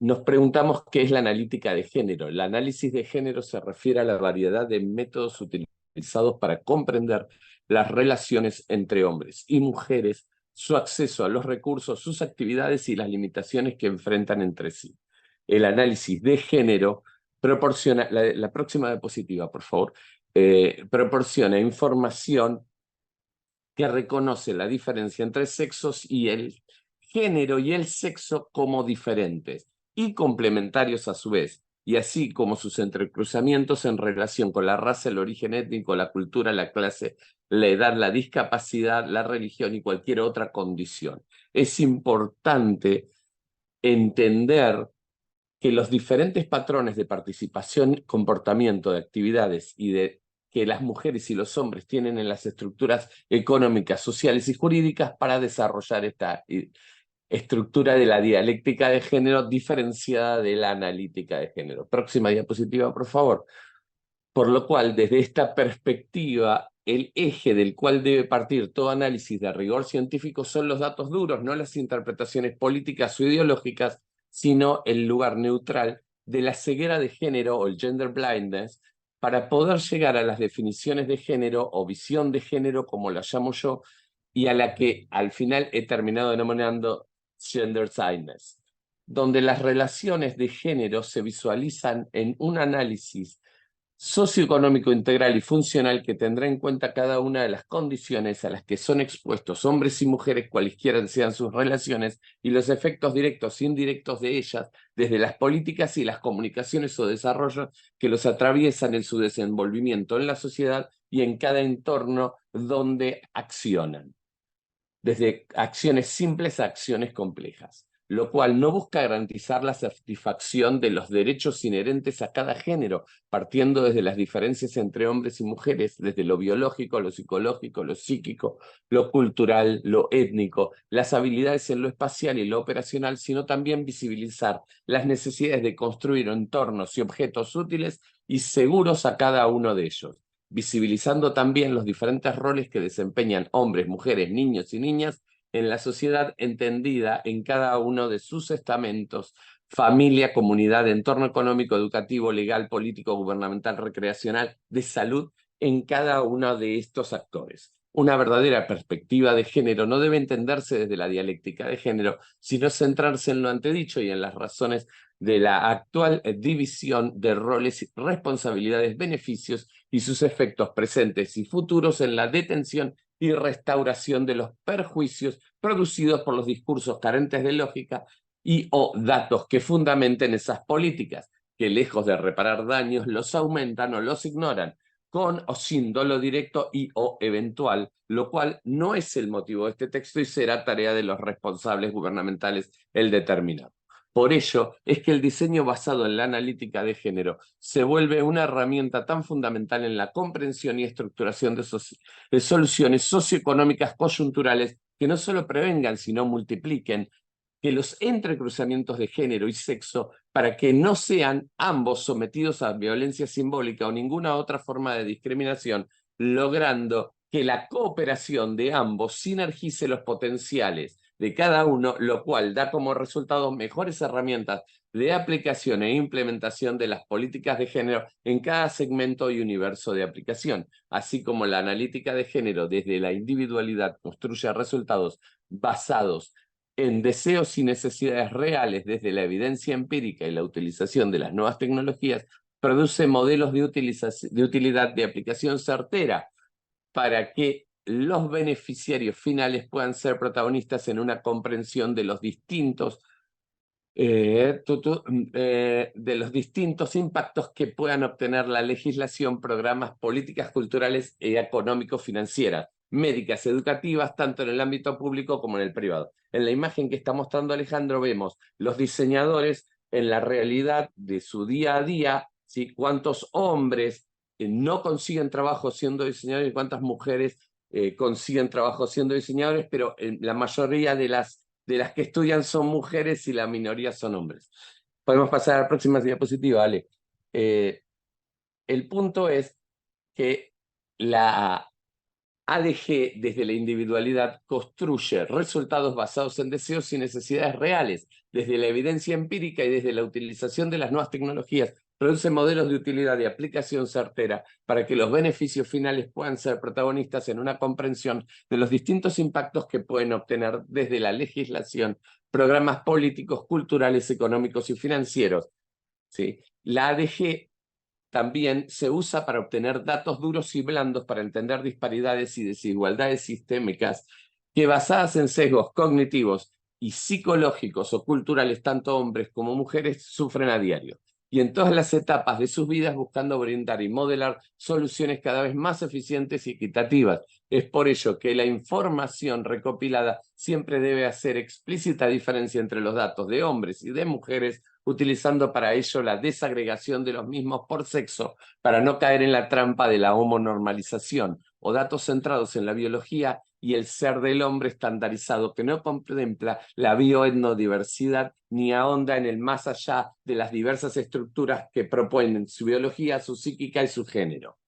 nos preguntamos qué es la analítica de género. El análisis de género se refiere a la variedad de métodos utilizados para comprender las relaciones entre hombres y mujeres, su acceso a los recursos, sus actividades y las limitaciones que enfrentan entre sí. El análisis de género proporciona, la próxima diapositiva, por favor, proporciona información que reconoce la diferencia entre sexos y el género y el sexo como diferentes y complementarios a su vez, y así como sus entrecruzamientos en relación con la raza, el origen étnico, la cultura, la clase, la edad, la discapacidad, la religión y cualquier otra condición. Es importante entender que los diferentes patrones de participación, comportamiento, de actividades y de que las mujeres y los hombres tienen en las estructuras económicas, sociales y jurídicas para desarrollar esta estructura de la dialéctica de género diferenciada de la analítica de género. Próxima diapositiva, por favor. Por lo cual, desde esta perspectiva, el eje del cual debe partir todo análisis de rigor científico son los datos duros, no las interpretaciones políticas o ideológicas, sino el lugar neutral de la ceguera de género o el gender blindness, para poder llegar a las definiciones de género o visión de género, como la llamo yo, y a la que al final he terminado denominando gender signness, donde las relaciones de género se visualizan en un análisis socioeconómico integral y funcional que tendrá en cuenta cada una de las condiciones a las que son expuestos hombres y mujeres, cualesquiera sean sus relaciones, y los efectos directos e indirectos de ellas, desde las políticas y las comunicaciones o desarrollo que los atraviesan en su desenvolvimiento en la sociedad y en cada entorno donde accionan, desde acciones simples a acciones complejas, lo cual no busca garantizar la satisfacción de los derechos inherentes a cada género, partiendo desde las diferencias entre hombres y mujeres, desde lo biológico, lo psicológico, lo psíquico, lo cultural, lo étnico, las habilidades en lo espacial y lo operacional, sino también visibilizar las necesidades de construir entornos y objetos útiles y seguros a cada uno de ellos, visibilizando también los diferentes roles que desempeñan hombres, mujeres, niños y niñas en la sociedad entendida en cada uno de sus estamentos: familia, comunidad, entorno económico, educativo, legal, político, gubernamental, recreacional, de salud, en cada uno de estos actores. Una verdadera perspectiva de género no debe entenderse desde la dialéctica de género, sino centrarse en lo antedicho y en las razones de la actual división de roles, responsabilidades, beneficios y sus efectos presentes y futuros en la detención y restauración de los perjuicios producidos por los discursos carentes de lógica y o datos que fundamenten esas políticas, que lejos de reparar daños los aumentan o los ignoran, con o sin dolo directo y o eventual, lo cual no es el motivo de este texto y será tarea de los responsables gubernamentales el determinar. Por ello es que el diseño basado en la analítica de género se vuelve una herramienta tan fundamental en la comprensión y estructuración de soluciones socioeconómicas coyunturales que no solo prevengan, sino multipliquen que los entrecruzamientos de género y sexo, para que no sean ambos sometidos a violencia simbólica o ninguna otra forma de discriminación, logrando que la cooperación de ambos sinergice los potenciales de cada uno, lo cual da como resultado mejores herramientas de aplicación e implementación de las políticas de género en cada segmento y universo de aplicación, así como la analítica de género desde la individualidad construye resultados basados en deseos y necesidades reales desde la evidencia empírica y la utilización de las nuevas tecnologías, produce modelos de utilidad de aplicación certera para que los beneficiarios finales puedan ser protagonistas en una comprensión de los distintos impactos que puedan obtener la legislación, programas, políticas culturales y económico-financieras, médicas, educativas, tanto en el ámbito público como en el privado. En la imagen que está mostrando Alejandro vemos los diseñadores en la realidad de su día a día, ¿sí? Cuántos hombres no consiguen trabajo siendo diseñadores y cuántas mujeres consiguen trabajo siendo diseñadores, pero la mayoría de las que estudian son mujeres y la minoría son hombres. Podemos pasar a la próxima diapositiva, Ale. El punto es que la ADG desde la individualidad construye resultados basados en deseos y necesidades reales, desde la evidencia empírica y desde la utilización de las nuevas tecnologías, produce modelos de utilidad y aplicación certera para que los beneficios finales puedan ser protagonistas en una comprensión de los distintos impactos que pueden obtener desde la legislación, programas políticos, culturales, económicos y financieros. ¿Sí? La ADG también se usa para obtener datos duros y blandos para entender disparidades y desigualdades sistémicas que, basadas en sesgos cognitivos y psicológicos o culturales, tanto hombres como mujeres sufren a diario, y en todas las etapas de sus vidas, buscando brindar y modelar soluciones cada vez más eficientes y equitativas. Es por ello que la información recopilada siempre debe hacer explícita diferencia entre los datos de hombres y de mujeres, utilizando para ello la desagregación de los mismos por sexo, para no caer en la trampa de la homonormalización, o datos centrados en la biología y el ser del hombre estandarizado, que no contempla la bioetnodiversidad ni ahonda en el más allá de las diversas estructuras que proponen su biología, su psíquica y su género.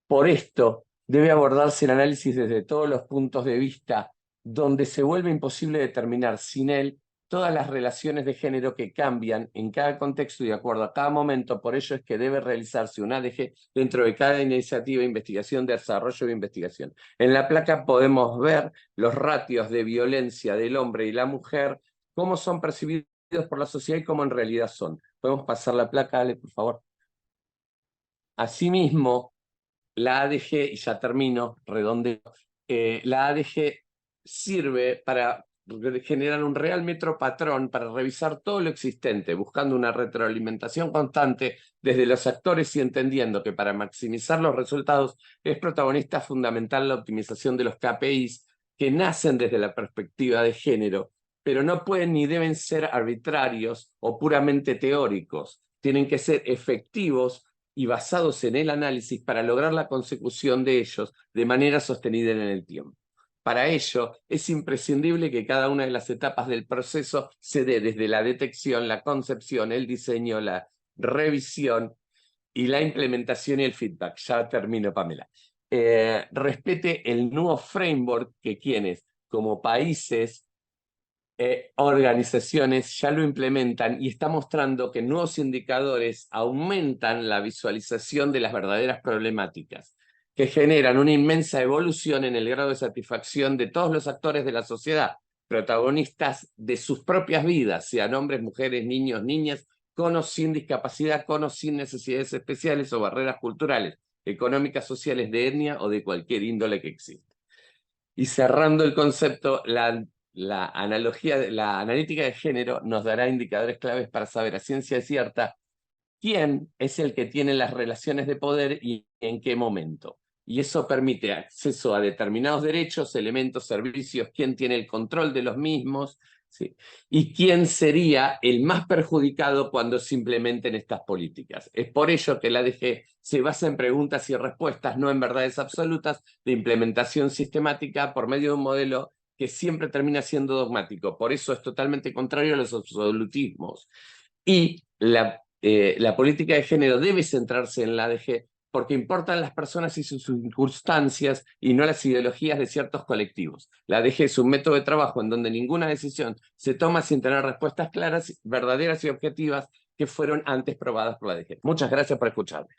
Por esto, debe abordarse el análisis desde todos los puntos de vista, donde se vuelve imposible determinar sin él todas las relaciones de género que cambian en cada contexto y de acuerdo a cada momento. Por ello es que debe realizarse un ADG dentro de cada iniciativa de investigación, de desarrollo de investigación. En la placa podemos ver los ratios de violencia del hombre y la mujer, cómo son percibidos por la sociedad y cómo en realidad son. Podemos pasar la placa, Ale, por favor. Asimismo, la ADG, y ya termino, redondeo, la ADG sirve para generar un real metropatrón para revisar todo lo existente, buscando una retroalimentación constante desde los actores y entendiendo que para maximizar los resultados es protagonista fundamental la optimización de los KPIs que nacen desde la perspectiva de género, pero no pueden ni deben ser arbitrarios o puramente teóricos. Tienen que ser efectivos y basados en el análisis para lograr la consecución de ellos de manera sostenida en el tiempo. Para ello, es imprescindible que cada una de las etapas del proceso se dé desde la detección, la concepción, el diseño, la revisión y la implementación y el feedback. Ya termino, Pamela. Respete el nuevo framework que quienes como países, organizaciones ya lo implementan y está mostrando que nuevos indicadores aumentan la visualización de las verdaderas problemáticas, que generan una inmensa evolución en el grado de satisfacción de todos los actores de la sociedad, protagonistas de sus propias vidas, sean hombres, mujeres, niños, niñas, con o sin discapacidad, con o sin necesidades especiales o barreras culturales, económicas, sociales, de etnia o de cualquier índole que exista. Y cerrando el concepto, la analítica de género nos dará indicadores claves para saber a ciencia cierta quién es el que tiene las relaciones de poder y en qué momento. Y eso permite acceso a determinados derechos, elementos, servicios, quién tiene el control de los mismos, ¿sí? Y quién sería el más perjudicado cuando se implementen estas políticas. Es por ello que la ADG se basa en preguntas y respuestas, no en verdades absolutas, de implementación sistemática por medio de un modelo que siempre termina siendo dogmático. Por eso es totalmente contrario a los absolutismos. Y la política de género debe centrarse en la ADG porque importan las personas y sus circunstancias y no las ideologías de ciertos colectivos. La ADG es un método de trabajo en donde ninguna decisión se toma sin tener respuestas claras, verdaderas y objetivas que fueron antes probadas por la ADG. Muchas gracias por escucharme.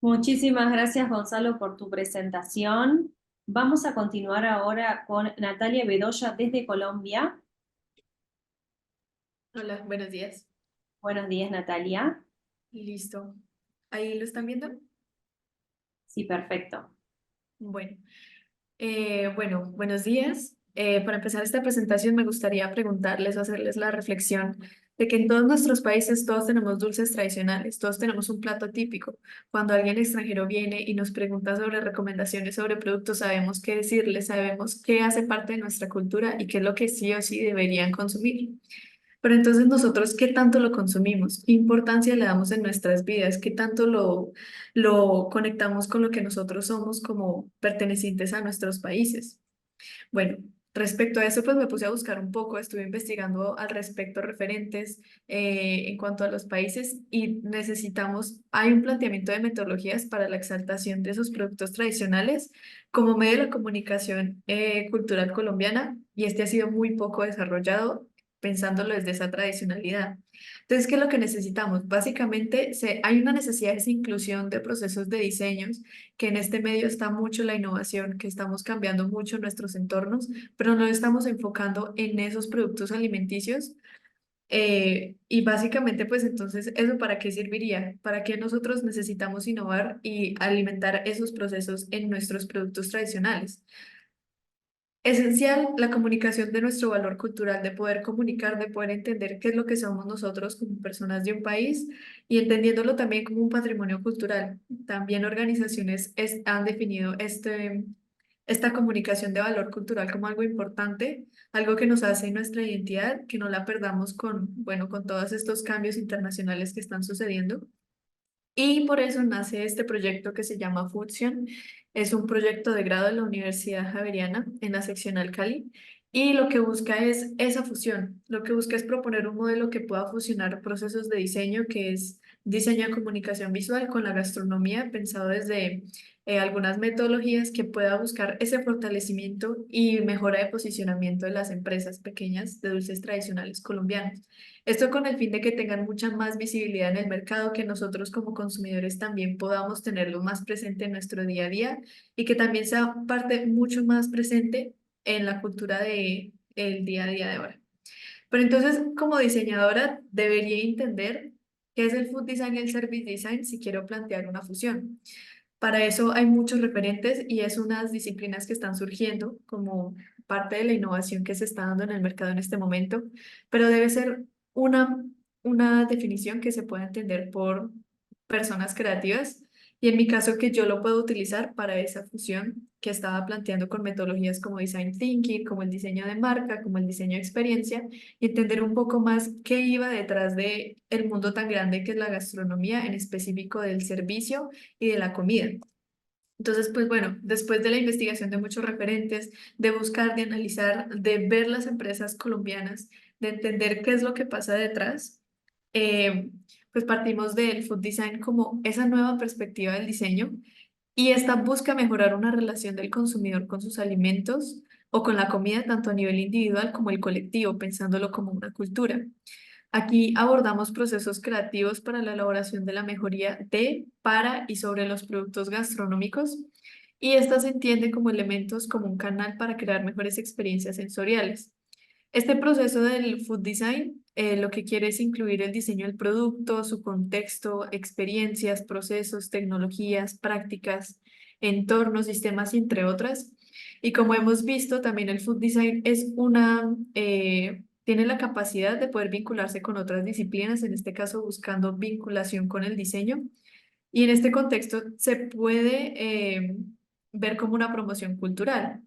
Muchísimas gracias, Gonzalo, por tu presentación. Vamos a continuar ahora con Natalia Bedoya desde Colombia. Hola, buenos días. Buenos días, Natalia. Listo. ¿Ahí lo están viendo? Sí, perfecto. Bueno, buenos días. Para empezar esta presentación me gustaría preguntarles o hacerles la reflexión de que en todos nuestros países todos tenemos dulces tradicionales, todos tenemos un plato típico. Cuando alguien extranjero viene y nos pregunta sobre recomendaciones sobre productos, sabemos qué decirle, sabemos qué hace parte de nuestra cultura y qué es lo que sí o sí deberían consumir. Pero entonces nosotros, ¿qué tanto lo consumimos? ¿Qué importancia le damos en nuestras vidas? ¿Qué tanto lo conectamos con lo que nosotros somos como pertenecientes a nuestros países? Bueno, respecto a eso, pues me puse a buscar un poco, estuve investigando al respecto referentes en cuanto a los países y hay un planteamiento de metodologías para la exaltación de esos productos tradicionales como medio de la comunicación cultural colombiana y este ha sido muy poco desarrollado pensándolo desde esa tradicionalidad. Entonces, ¿qué es lo que necesitamos? Básicamente, hay una necesidad de esa inclusión de procesos de diseños que en este medio está mucho la innovación, que estamos cambiando mucho nuestros entornos, pero no estamos enfocando en esos productos alimenticios. Y básicamente, pues entonces, ¿eso para qué serviría? ¿Para qué nosotros necesitamos innovar y alimentar esos procesos en nuestros productos tradicionales? Esencial la comunicación de nuestro valor cultural, de poder comunicar, de poder entender qué es lo que somos nosotros como personas de un país y entendiéndolo también como un patrimonio cultural. También organizaciones han definido esta comunicación de valor cultural como algo importante, algo que nos hace nuestra identidad, que no la perdamos con todos estos cambios internacionales que están sucediendo. Y por eso nace este proyecto que se llama Fusion. Es un proyecto de grado de la Universidad Javeriana en la seccional Cali. Y lo que busca es esa fusión. Lo que busca es proponer un modelo que pueda fusionar procesos de diseño, que es diseño de comunicación visual con la gastronomía, pensado desde algunas metodologías que pueda buscar ese fortalecimiento y mejora de posicionamiento de las empresas pequeñas de dulces tradicionales colombianos. Esto con el fin de que tengan mucha más visibilidad en el mercado, que nosotros como consumidores también podamos tenerlo más presente en nuestro día a día y que también sea parte mucho más presente en la cultura del día a día de ahora. Pero entonces, como diseñadora, debería entender qué es el food design y el service design si quiero plantear una fusión. Para eso hay muchos referentes y es unas disciplinas que están surgiendo como parte de la innovación que se está dando en el mercado en este momento, pero debe ser una definición que se pueda entender por personas creativas y en mi caso que yo lo puedo utilizar para esa fusión que estaba planteando con metodologías como Design Thinking, como el diseño de marca, como el diseño de experiencia y entender un poco más qué iba detrás de el mundo tan grande que es la gastronomía, en específico del servicio y de la comida. Entonces, pues bueno, después de la investigación de muchos referentes, de buscar, de analizar, de ver las empresas colombianas, de entender qué es lo que pasa detrás, pues partimos del food design como esa nueva perspectiva del diseño y esta busca mejorar una relación del consumidor con sus alimentos, o con la comida tanto a nivel individual como el colectivo, pensándolo como una cultura. Aquí abordamos procesos creativos para la elaboración de la mejoría de, para y sobre los productos gastronómicos, y esta se entiende como elementos como un canal para crear mejores experiencias sensoriales. Este proceso del food design lo que quiere es incluir el diseño del producto, su contexto, experiencias, procesos, tecnologías, prácticas, entornos, sistemas, entre otras. Y como hemos visto, también el food design es tiene la capacidad de poder vincularse con otras disciplinas, en este caso buscando vinculación con el diseño. Y en este contexto se puede ver como una promoción cultural.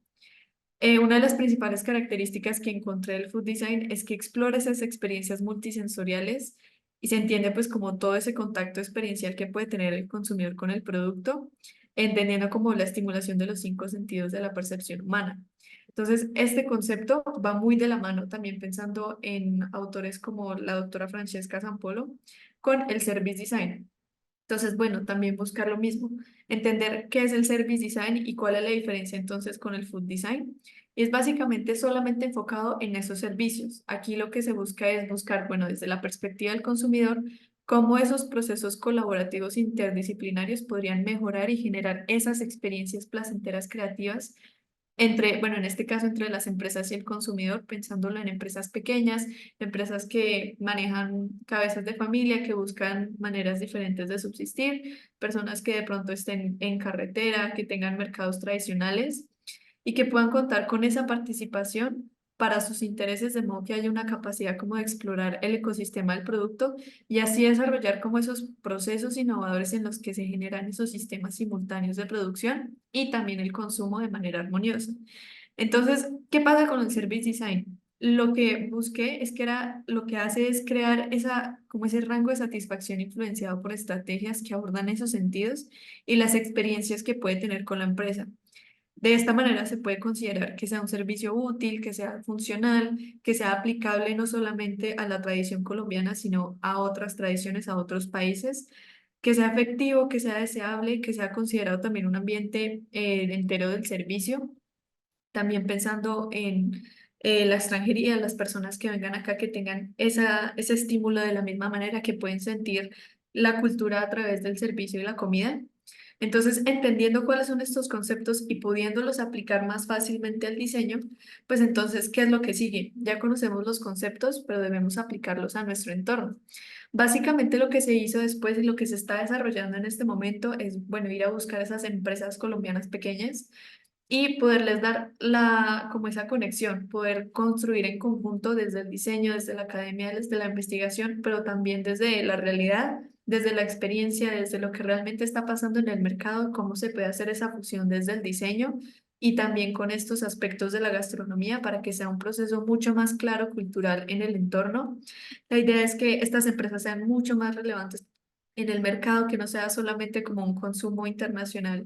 Una de las principales características que encontré del food design es que explora esas experiencias multisensoriales y se entiende pues como todo ese contacto experiencial que puede tener el consumidor con el producto, entendiendo como la estimulación de los 5 sentidos de la percepción humana. Entonces, este concepto va muy de la mano también pensando en autores como la doctora Francesca Zampolo con el service design. Entonces, bueno, también buscar lo mismo, entender qué es el service design y cuál es la diferencia entonces con el food design. Y es básicamente solamente enfocado en esos servicios. Aquí lo que se busca es buscar, bueno, desde la perspectiva del consumidor, cómo esos procesos colaborativos interdisciplinarios podrían mejorar y generar esas experiencias placenteras creativas entre, bueno, en este caso entre las empresas y el consumidor, pensándolo en empresas pequeñas, empresas que manejan cabezas de familia, que buscan maneras diferentes de subsistir, personas que de pronto estén en carretera, que tengan mercados tradicionales y que puedan contar con esa participación para sus intereses, de modo que haya una capacidad como de explorar el ecosistema del producto y así desarrollar como esos procesos innovadores en los que se generan esos sistemas simultáneos de producción y también el consumo de manera armoniosa. Entonces, ¿qué pasa con el service design? Lo que busqué es que lo que hace es crear como ese rango de satisfacción influenciado por estrategias que abordan esos sentidos y las experiencias que puede tener con la empresa. De esta manera se puede considerar que sea un servicio útil, que sea funcional, que sea aplicable no solamente a la tradición colombiana, sino a otras tradiciones, a otros países, que sea efectivo, que sea deseable, que sea considerado también un ambiente entero del servicio. También pensando en la extranjería, las personas que vengan acá, que tengan ese estímulo de la misma manera que pueden sentir la cultura a través del servicio y la comida. Entonces, entendiendo cuáles son estos conceptos y pudiéndolos aplicar más fácilmente al diseño, pues entonces, ¿qué es lo que sigue? Ya conocemos los conceptos, pero debemos aplicarlos a nuestro entorno. Básicamente lo que se hizo después y lo que se está desarrollando en este momento es, bueno, ir a buscar esas empresas colombianas pequeñas y poderles dar como esa conexión, poder construir en conjunto desde el diseño, desde la academia, desde la investigación, pero también desde la realidad, desde la experiencia, desde lo que realmente está pasando en el mercado, cómo se puede hacer esa fusión desde el diseño y también con estos aspectos de la gastronomía para que sea un proceso mucho más claro cultural en el entorno. La idea es que estas empresas sean mucho más relevantes en el mercado, que no sea solamente como un consumo internacional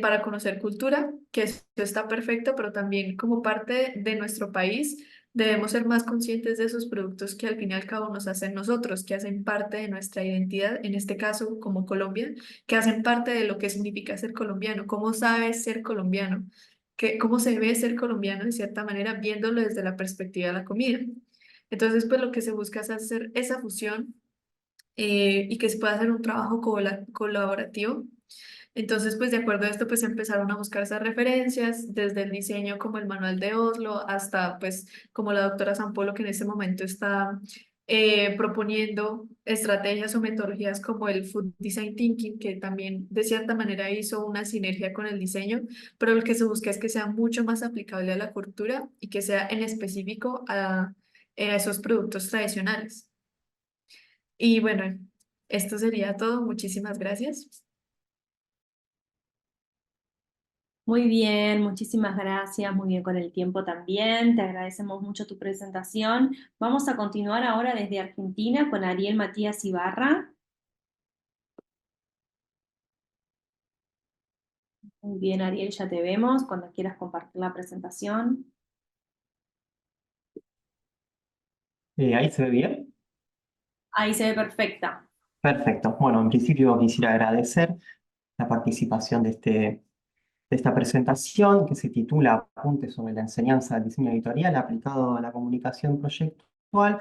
para conocer cultura, que eso está perfecto, pero también como parte de nuestro país debemos ser más conscientes de esos productos que al fin y al cabo nos hacen nosotros, que hacen parte de nuestra identidad, en este caso como Colombia, que hacen parte de lo que significa ser colombiano, cómo sabes ser colombiano, cómo se ve ser colombiano de cierta manera viéndolo desde la perspectiva de la comida. Entonces, pues lo que se busca es hacer esa fusión y que se pueda hacer un trabajo colaborativo. Entonces, pues de acuerdo a esto, pues empezaron a buscar esas referencias, desde el diseño como el manual de Oslo, hasta pues como la doctora Zampolo, que en este momento está proponiendo estrategias o metodologías como el Food Design Thinking, que también de cierta manera hizo una sinergia con el diseño, pero lo que se busca es que sea mucho más aplicable a la cultura y que sea en específico a esos productos tradicionales. Y bueno, esto sería todo. Muchísimas gracias. Muy bien, muchísimas gracias, muy bien con el tiempo también, te agradecemos mucho tu presentación. Vamos a continuar ahora desde Argentina con Ariel Matías Ibarra. Muy bien, Ariel, ya te vemos, cuando quieras compartir la presentación. ¿Ahí se ve bien? Ahí se ve perfecta. Perfecto. Bueno, en principio quisiera agradecer la participación de esta presentación, que se titula Apuntes sobre la enseñanza del diseño editorial aplicado a la comunicación proyectual,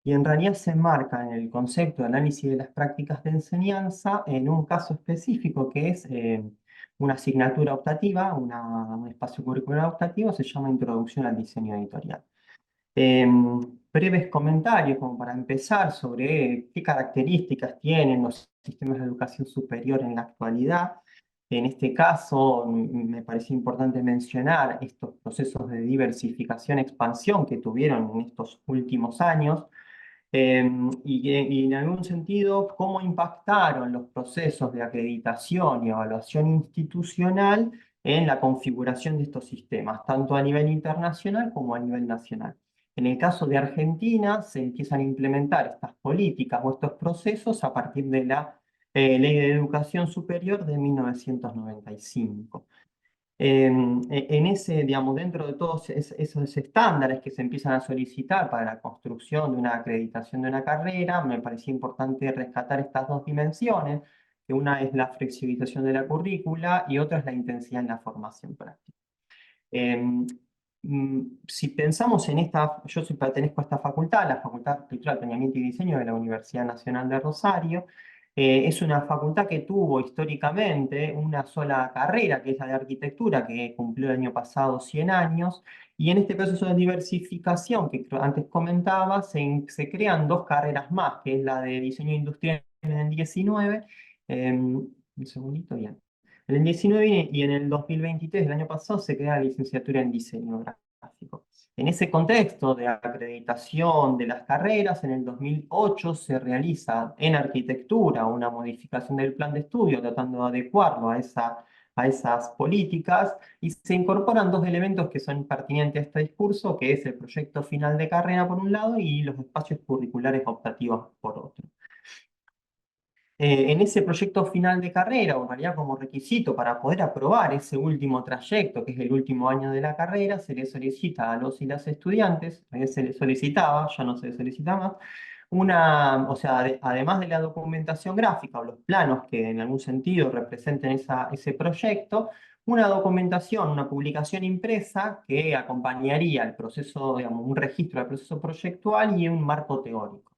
y en realidad se enmarca en el concepto de análisis de las prácticas de enseñanza en un caso específico que es una asignatura optativa, un espacio curricular optativo, se llama Introducción al Diseño Editorial. Breves comentarios como para empezar sobre qué características tienen los sistemas de educación superior en la actualidad. En este caso, me parece importante mencionar estos procesos de diversificación, expansión que tuvieron en estos últimos años, y en algún sentido, cómo impactaron los procesos de acreditación y evaluación institucional en la configuración de estos sistemas, tanto a nivel internacional como a nivel nacional. En el caso de Argentina, se empiezan a implementar estas políticas o estos procesos a partir de la Ley de Educación Superior de 1995. En ese, digamos, dentro de todos esos estándares que se empiezan a solicitar para la construcción de una acreditación de una carrera, me parecía importante rescatar estas dos dimensiones, que una es la flexibilización de la currícula y otra es la intensidad en la formación práctica. Si pensamos en esta, yo pertenezco a esta facultad, la Facultad de Arquitectura, Planeamiento y Diseño de la Universidad Nacional de Rosario. Es una facultad que tuvo históricamente una sola carrera, que es la de arquitectura, que cumplió el año pasado 100 años, y en este proceso de diversificación que antes comentaba, se crean dos carreras más, que es la de diseño industrial en el 19, un segundito, bien. En el 19 y en el 2023, el año pasado, se crea la licenciatura en diseño gráfico. En ese contexto de acreditación de las carreras, en el 2008 se realiza en arquitectura una modificación del plan de estudio tratando de adecuarlo a esas políticas, y se incorporan dos elementos que son pertinentes a este discurso, que es el proyecto final de carrera por un lado y los espacios curriculares optativos por otro. En ese proyecto final de carrera, o en realidad como requisito para poder aprobar ese último trayecto, que es el último año de la carrera, se le solicita a los y las estudiantes, se le solicitaba, ya no se le solicita más, o sea, además de la documentación gráfica o los planos que en algún sentido representen ese proyecto, una documentación, una publicación impresa que acompañaría el proceso, digamos, un registro del proceso proyectual y un marco teórico.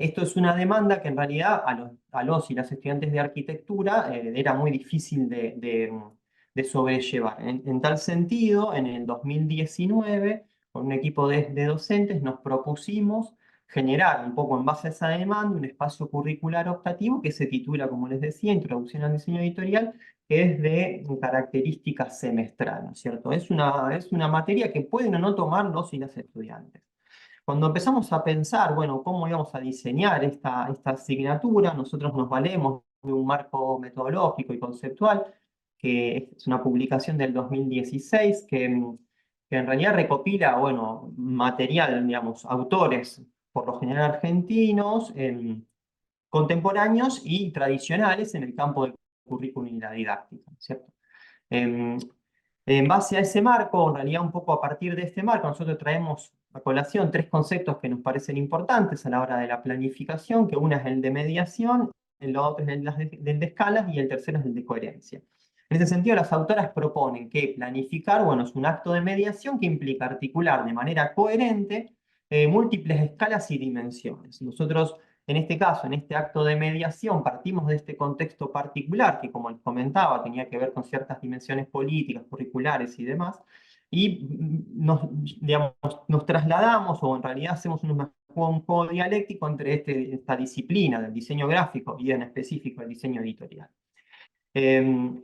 Esto es una demanda que en realidad a los y las estudiantes de arquitectura era muy difícil de sobrellevar. En tal sentido, en el 2019, con un equipo de docentes, nos propusimos generar un poco en base a esa demanda un espacio curricular optativo que se titula, como les decía, Introducción al Diseño Editorial, que es de características semestral, ¿no es cierto? Es una materia que pueden o no tomar los y las estudiantes. Cuando empezamos a pensar, bueno, cómo íbamos a diseñar esta asignatura, nosotros nos valemos de un marco metodológico y conceptual, que es una publicación del 2016, que en realidad recopila, bueno, material, digamos, autores, por lo general argentinos, contemporáneos y tradicionales en el campo del currículum y la didáctica, ¿cierto? En base a ese marco, en realidad un poco a partir de este marco, nosotros traemos a colación tres conceptos que nos parecen importantes a la hora de la planificación, que una es el de mediación, el otro es el de escalas y el tercero es el de coherencia. En ese sentido, las autoras proponen que planificar, bueno, es un acto de mediación que implica articular de manera coherente múltiples escalas y dimensiones. Nosotros, en este caso, en este acto de mediación, partimos de este contexto particular que, como les comentaba, tenía que ver con ciertas dimensiones políticas, curriculares y demás, y digamos, nos trasladamos, o en realidad hacemos un juego dialéctico entre esta disciplina del diseño gráfico y en específico el diseño editorial.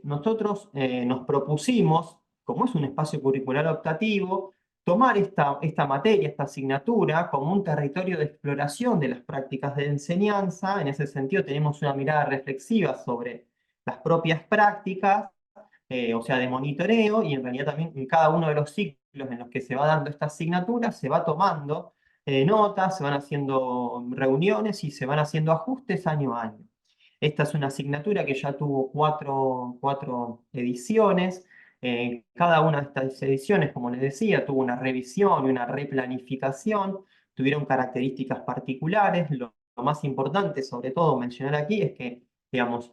Nosotros nos propusimos, como es un espacio curricular optativo, tomar esta materia, esta asignatura, como un territorio de exploración de las prácticas de enseñanza. En ese sentido tenemos una mirada reflexiva sobre las propias prácticas, o sea, de monitoreo, y en realidad también en cada uno de los ciclos en los que se va dando esta asignatura, se va tomando notas, se van haciendo reuniones y se van haciendo ajustes año a año. Esta es una asignatura que ya tuvo cuatro ediciones. Cada una de estas ediciones, como les decía, tuvo una revisión y una replanificación, tuvieron características particulares. Lo más importante, sobre todo, mencionar aquí es que, digamos,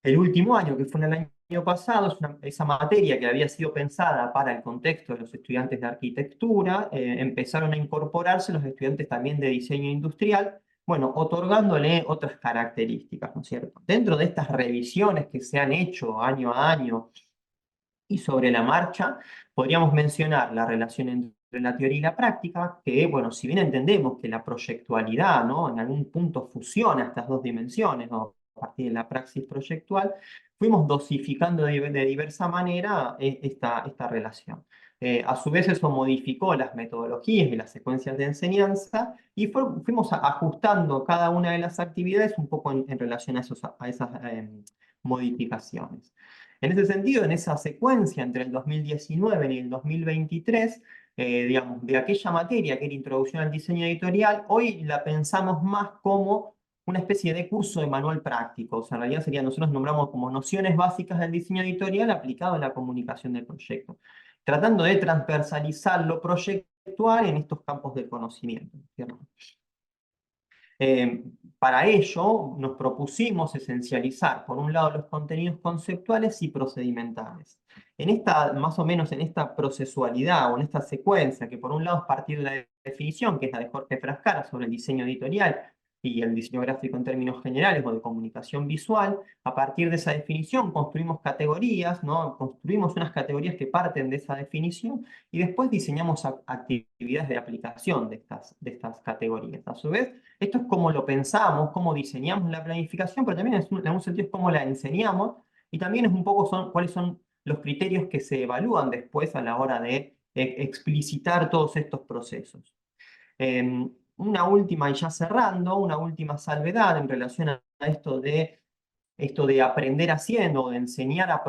el último año, que fue en el año pasado, esa materia que había sido pensada para el contexto de los estudiantes de arquitectura, empezaron a incorporarse los estudiantes también de diseño industrial, bueno, otorgándole otras características, ¿no es cierto? Dentro de estas revisiones que se han hecho año a año y sobre la marcha, podríamos mencionar la relación entre la teoría y la práctica, que, bueno, si bien entendemos que la proyectualidad, ¿no?, en algún punto fusiona estas dos dimensiones, ¿no?, a partir de la praxis proyectual, fuimos dosificando de diversa manera esta relación. A su vez eso modificó las metodologías y las secuencias de enseñanza y fuimos ajustando cada una de las actividades un poco en relación a esas modificaciones. En ese sentido, en esa secuencia entre el 2019 y el 2023, digamos, de aquella materia que era Introducción al Diseño Editorial, hoy la pensamos más como una especie de curso de manual práctico. O sea, en realidad sería, nosotros nombramos como nociones básicas del diseño editorial aplicado a la comunicación del proyecto, tratando de transversalizar lo proyectual en estos campos del conocimiento, ¿cierto? Para ello nos propusimos esencializar, por un lado, los contenidos conceptuales y procedimentales. Más o menos en esta procesualidad o en esta secuencia, que por un lado es partir de la definición, que es la de Jorge Frascara sobre el diseño editorial y el diseño gráfico en términos generales o de comunicación visual, a partir de esa definición construimos categorías, ¿no? Construimos unas categorías que parten de esa definición y después diseñamos actividades de aplicación de estas categorías. A su vez, esto es cómo lo pensamos, cómo diseñamos la planificación, pero también en algún sentido es cómo la enseñamos y también es un poco cuáles son los criterios que se evalúan después a la hora de explicitar todos estos procesos. Una última, y ya cerrando, una última salvedad en relación a esto de aprender haciendo, de enseñar a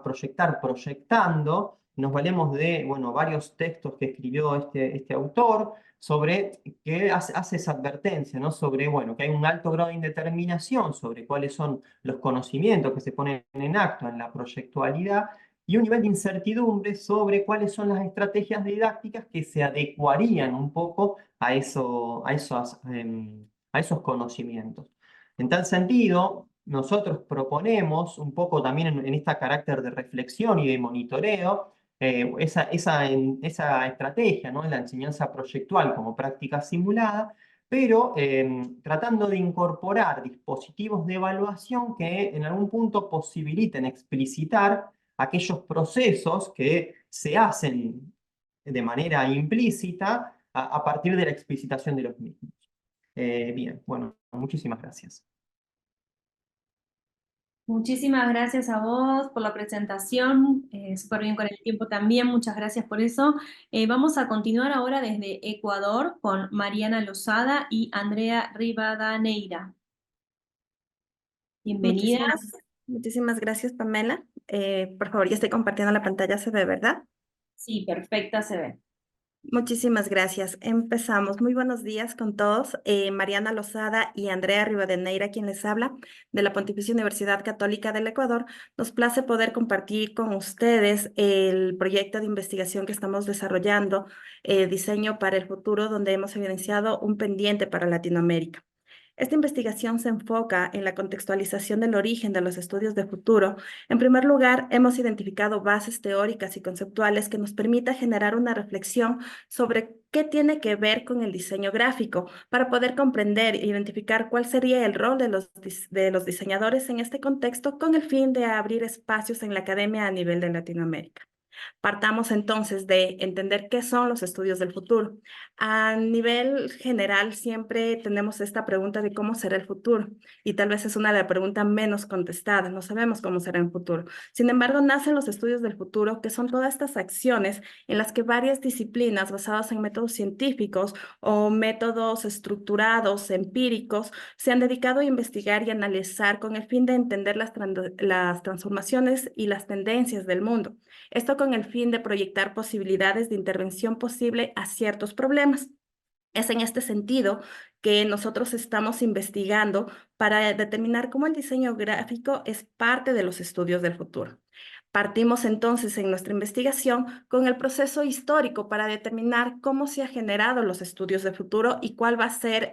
proyectar proyectando. Nos valemos de, bueno, varios textos que escribió este autor sobre que hace esa advertencia, ¿no?, sobre, bueno, que hay un alto grado de indeterminación sobre cuáles son los conocimientos que se ponen en acto en la proyectualidad y un nivel de incertidumbre sobre cuáles son las estrategias didácticas que se adecuarían un poco a esos conocimientos. En tal sentido, nosotros proponemos un poco también en este carácter de reflexión y de monitoreo, esa estrategia, ¿no?, en la enseñanza proyectual como práctica simulada, pero tratando de incorporar dispositivos de evaluación que en algún punto posibiliten explicitar aquellos procesos que se hacen de manera implícita a partir de la explicitación de los mismos. Bien, bueno, muchísimas gracias. Muchísimas gracias a vos por la presentación, súper bien con el tiempo también, muchas gracias por eso. Vamos a continuar ahora desde Ecuador con Mariana Lozada y Andrea Rivadeneira. Bienvenidas. Muchísimas gracias, Pamela. Por favor, ya estoy compartiendo la pantalla, ¿se ve, verdad? Sí, perfecta se ve. Muchísimas gracias. Empezamos. Muy buenos días con todos. Mariana Lozada y Andrea Rivadeneira, quien les habla, de la Pontificia Universidad Católica del Ecuador. Nos place poder compartir con ustedes el proyecto de investigación que estamos desarrollando, Diseño para el Futuro, donde hemos evidenciado un pendiente para Latinoamérica. Esta investigación se enfoca en la contextualización del origen de los estudios de futuro. En primer lugar, hemos identificado bases teóricas y conceptuales que nos permita generar una reflexión sobre qué tiene que ver con el diseño gráfico para poder comprender e identificar cuál sería el rol de los diseñadores en este contexto con el fin de abrir espacios en la academia a nivel de Latinoamérica. Partamos entonces de entender qué son los estudios del futuro. A nivel general, siempre tenemos esta pregunta de cómo será el futuro, y tal vez es una de las preguntas menos contestadas. No sabemos cómo será el futuro. Sin embargo, nacen los estudios del futuro, que son todas estas acciones en las que varias disciplinas basadas en métodos científicos o métodos estructurados, empíricos, se han dedicado a investigar y analizar con el fin de entender las transformaciones y las tendencias del mundo. Esto con el fin de proyectar posibilidades de intervención posible a ciertos problemas. Es en este sentido que nosotros estamos investigando para determinar cómo el diseño gráfico es parte de los estudios del futuro. Partimos entonces en nuestra investigación con el proceso histórico para determinar cómo se han generado los estudios de futuro y cuál va a ser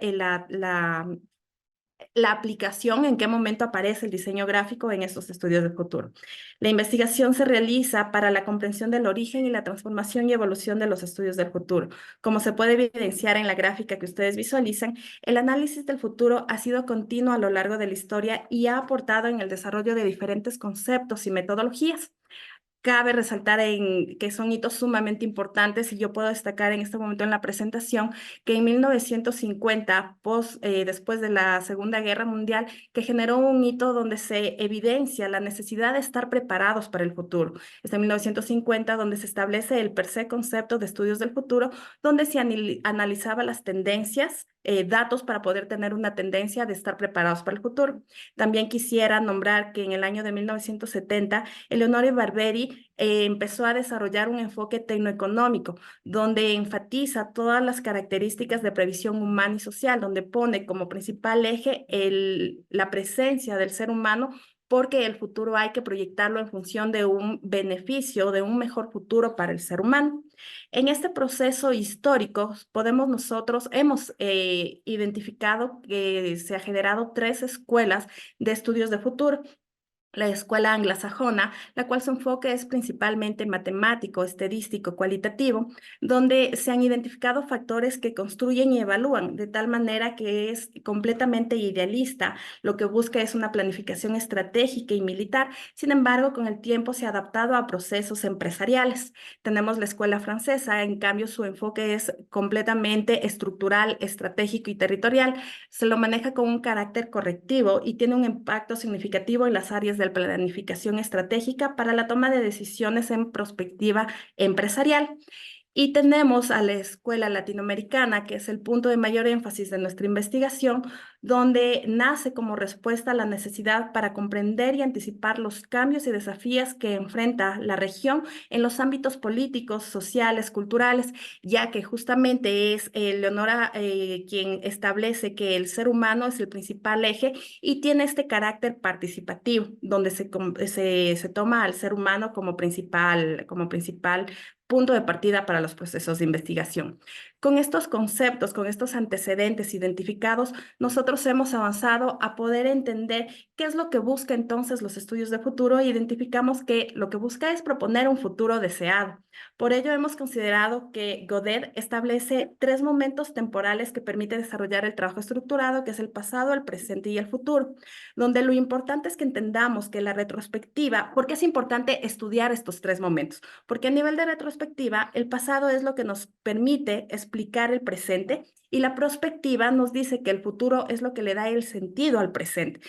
la aplicación, en qué momento aparece el diseño gráfico en estos estudios del futuro. La investigación se realiza para la comprensión del origen y la transformación y evolución de los estudios del futuro. Como se puede evidenciar en la gráfica que ustedes visualizan, el análisis del futuro ha sido continuo a lo largo de la historia y ha aportado en el desarrollo de diferentes conceptos y metodologías. Cabe resaltar que son hitos sumamente importantes y yo puedo destacar en este momento en la presentación que en 1950, después de la Segunda Guerra Mundial, que generó un hito donde se evidencia la necesidad de estar preparados para el futuro. Es en 1950 donde se establece el per se concepto de estudios del futuro, donde se analizaba las tendencias, datos para poder tener una tendencia de estar preparados para el futuro. También quisiera nombrar que en el año de 1970, Eleonora Barberi empezó a desarrollar un enfoque tecnoeconómico, donde enfatiza todas las características de previsión humana y social, donde pone como principal eje la presencia del ser humano, porque el futuro hay que proyectarlo en función de un beneficio, de un mejor futuro para el ser humano. En este proceso histórico, hemos identificado que se ha generado 3 escuelas de estudios de futuro. La escuela anglosajona, la cual su enfoque es principalmente matemático, estadístico, cualitativo, donde se han identificado factores que construyen y evalúan, de tal manera que es completamente idealista. Lo que busca es una planificación estratégica y militar, sin embargo, con el tiempo se ha adaptado a procesos empresariales. Tenemos la escuela francesa, en cambio, su enfoque es completamente estructural, estratégico y territorial. Se lo maneja con un carácter correctivo y tiene un impacto significativo en las áreas de planificación estratégica para la toma de decisiones en perspectiva empresarial. Y tenemos a la escuela latinoamericana, que es el punto de mayor énfasis de nuestra investigación, donde nace como respuesta a la necesidad para comprender y anticipar los cambios y desafíos que enfrenta la región en los ámbitos políticos, sociales, culturales, ya que justamente es Leonora quien establece que el ser humano es el principal eje y tiene este carácter participativo, donde se toma al ser humano como principal punto de partida para los procesos de investigación. Con estos conceptos, con estos antecedentes identificados, nosotros hemos avanzado a poder entender qué es lo que busca entonces los estudios de futuro e identificamos que lo que busca es proponer un futuro deseado. Por ello, hemos considerado que Godet establece 3 momentos temporales que permiten desarrollar el trabajo estructurado, que es el pasado, el presente y el futuro, donde lo importante es que entendamos que la retrospectiva, ¿por qué es importante estudiar estos 3 momentos? Porque a nivel de retrospectiva, el pasado es lo que nos permite explicar el presente y la prospectiva nos dice que el futuro es lo que le da el sentido al presente.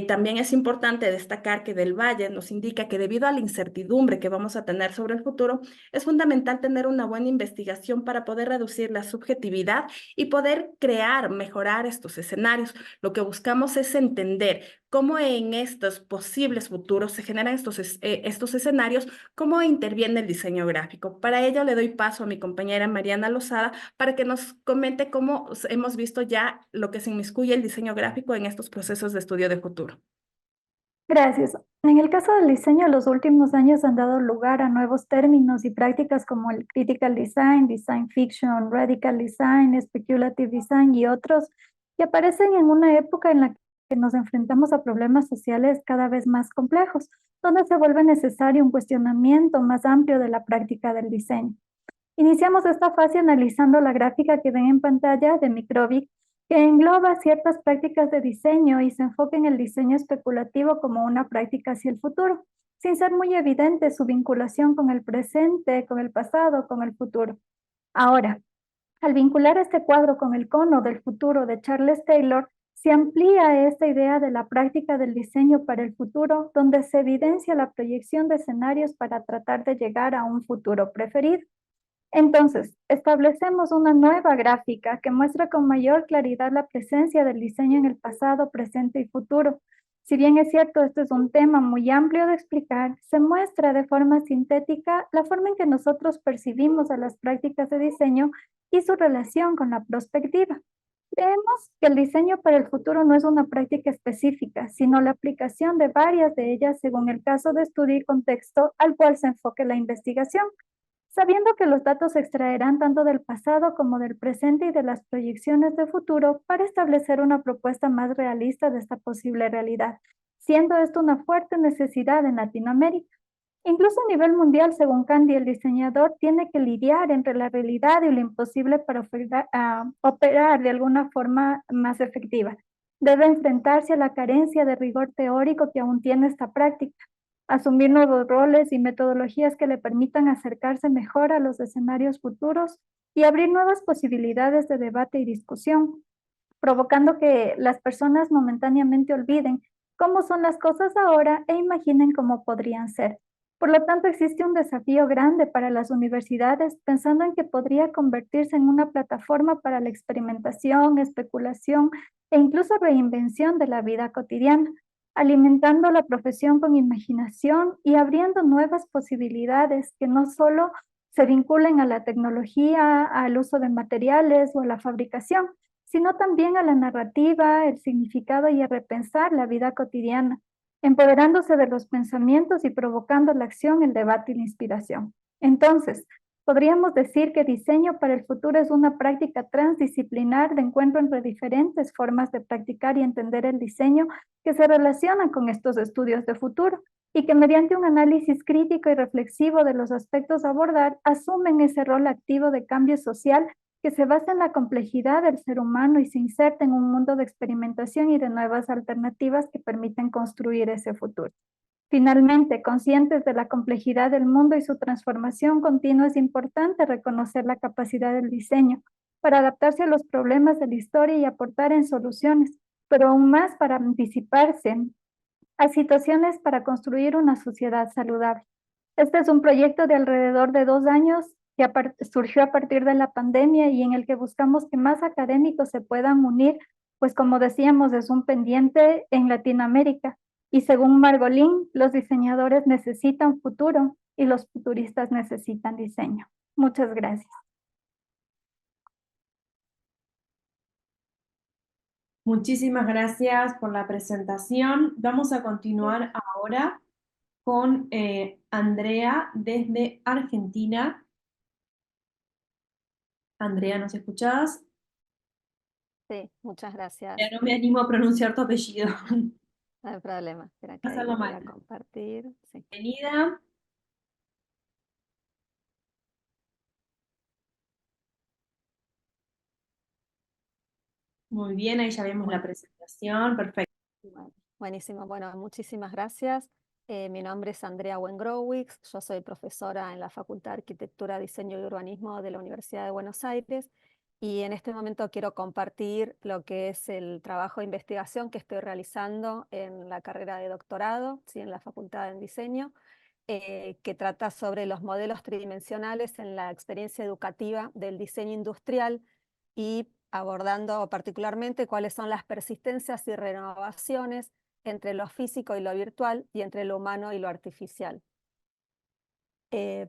También es importante destacar que Del Valle nos indica que debido a la incertidumbre que vamos a tener sobre el futuro, es fundamental tener una buena investigación para poder reducir la subjetividad y poder mejorar estos escenarios. Lo que buscamos es entender cómo en estos posibles futuros se generan estos escenarios, cómo interviene el diseño gráfico. Para ello le doy paso a mi compañera Mariana Lozada para que nos comente cómo hemos visto ya lo que se inmiscuye el diseño gráfico en estos procesos de estudio de futuro. Gracias. En el caso del diseño, los últimos años han dado lugar a nuevos términos y prácticas como el critical design, design fiction, radical design, speculative design y otros, que aparecen en una época en la que nos enfrentamos a problemas sociales cada vez más complejos, donde se vuelve necesario un cuestionamiento más amplio de la práctica del diseño. Iniciamos esta fase analizando la gráfica que ven en pantalla de Microbic, que engloba ciertas prácticas de diseño y se enfoca en el diseño especulativo como una práctica hacia el futuro, sin ser muy evidente su vinculación con el presente, con el pasado, con el futuro. Ahora, al vincular este cuadro con el cono del futuro de Charles Taylor, se amplía esta idea de la práctica del diseño para el futuro, donde se evidencia la proyección de escenarios para tratar de llegar a un futuro preferido. Entonces, establecemos una nueva gráfica que muestra con mayor claridad la presencia del diseño en el pasado, presente y futuro. Si bien es cierto, este es un tema muy amplio de explicar, se muestra de forma sintética la forma en que nosotros percibimos a las prácticas de diseño y su relación con la prospectiva. Creemos que el diseño para el futuro no es una práctica específica, sino la aplicación de varias de ellas según el caso de estudio y contexto al cual se enfoque la investigación. sabiendo que los datos se extraerán tanto del pasado como del presente y de las proyecciones de futuro para establecer una propuesta más realista de esta posible realidad, siendo esto una fuerte necesidad en Latinoamérica. Incluso a nivel mundial, según Candy, el diseñador tiene que lidiar entre la realidad y lo imposible para operar de alguna forma más efectiva. Debe enfrentarse a la carencia de rigor teórico que aún tiene esta práctica, asumir nuevos roles y metodologías que le permitan acercarse mejor a los escenarios futuros y abrir nuevas posibilidades de debate y discusión, provocando que las personas momentáneamente olviden cómo son las cosas ahora e imaginen cómo podrían ser. Por lo tanto, existe un desafío grande para las universidades, pensando en que podría convertirse en una plataforma para la experimentación, especulación e incluso reinvención de la vida cotidiana, alimentando la profesión con imaginación y abriendo nuevas posibilidades que no solo se vinculen a la tecnología, al uso de materiales o a la fabricación, sino también a la narrativa, el significado y a repensar la vida cotidiana, empoderándose de los pensamientos y provocando la acción, el debate y la inspiración. Entonces, podríamos decir que diseño para el futuro es una práctica transdisciplinar de encuentro entre diferentes formas de practicar y entender el diseño que se relacionan con estos estudios de futuro y que mediante un análisis crítico y reflexivo de los aspectos a abordar, asumen ese rol activo de cambio social que se basa en la complejidad del ser humano y se inserta en un mundo de experimentación y de nuevas alternativas que permiten construir ese futuro. Finalmente, conscientes de la complejidad del mundo y su transformación continua, es importante reconocer la capacidad del diseño para adaptarse a los problemas de la historia y aportar en soluciones, pero aún más para anticiparse a situaciones para construir una sociedad saludable. Este es un proyecto de alrededor de 2 años que surgió a partir de la pandemia y en el que buscamos que más académicos se puedan unir, pues como decíamos, es un pendiente en Latinoamérica. Y según Margolin, los diseñadores necesitan futuro y los futuristas necesitan diseño. Muchas gracias. Muchísimas gracias por la presentación. Vamos a continuar ahora con Andrea desde Argentina. Andrea, ¿nos escuchás? Sí, muchas gracias. Ya no me animo a pronunciar tu apellido. No hay problema. Espera que ahí Hacerlo voy mal. a compartir. Sí. Bienvenida. Muy bien, ahí ya vemos la presentación. Perfecto. Bueno, buenísimo. Bueno, muchísimas gracias. Mi nombre es Andrea Wengrowicz. Yo soy profesora en la Facultad de Arquitectura, Diseño y Urbanismo de la Universidad de Buenos Aires. Y en este momento quiero compartir lo que es el trabajo de investigación que estoy realizando en la carrera de doctorado, ¿sí? En la Facultad de Diseño, que trata sobre los modelos tridimensionales en la experiencia educativa del diseño industrial y abordando particularmente cuáles son las persistencias y renovaciones entre lo físico y lo virtual y entre lo humano y lo artificial.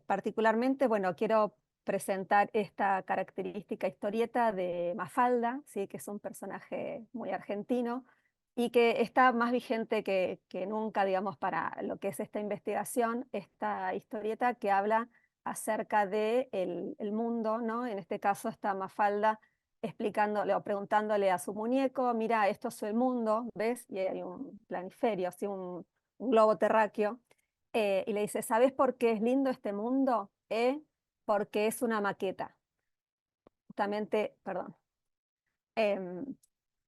Particularmente, bueno, quiero presentar esta característica historieta de Mafalda, ¿sí? Que es un personaje muy argentino y que está más vigente que nunca, digamos, para lo que es esta investigación, esta historieta que habla acerca de el mundo, ¿no? En este caso está Mafalda explicándole o preguntándole a su muñeco, mira, esto es el mundo, ¿ves? Y hay un planiferio, así un globo terráqueo, y le dice, ¿sabes por qué es lindo este mundo? Porque es una maqueta. Justamente, perdón,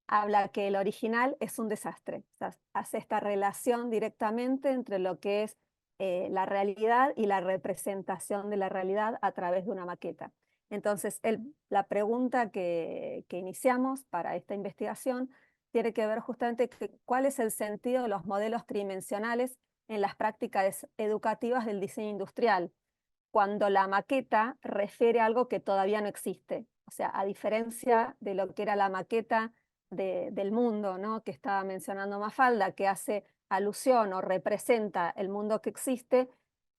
habla que el original es un desastre. O sea, hace esta relación directamente entre lo que es la realidad y la representación de la realidad a través de una maqueta. Entonces, la pregunta que iniciamos para esta investigación tiene que ver justamente cuál es el sentido de los modelos tridimensionales en las prácticas educativas del diseño industrial, cuando la maqueta refiere a algo que todavía no existe. O sea, a diferencia de lo que era la maqueta del mundo, ¿no? Que estaba mencionando Mafalda, que hace alusión o representa el mundo que existe,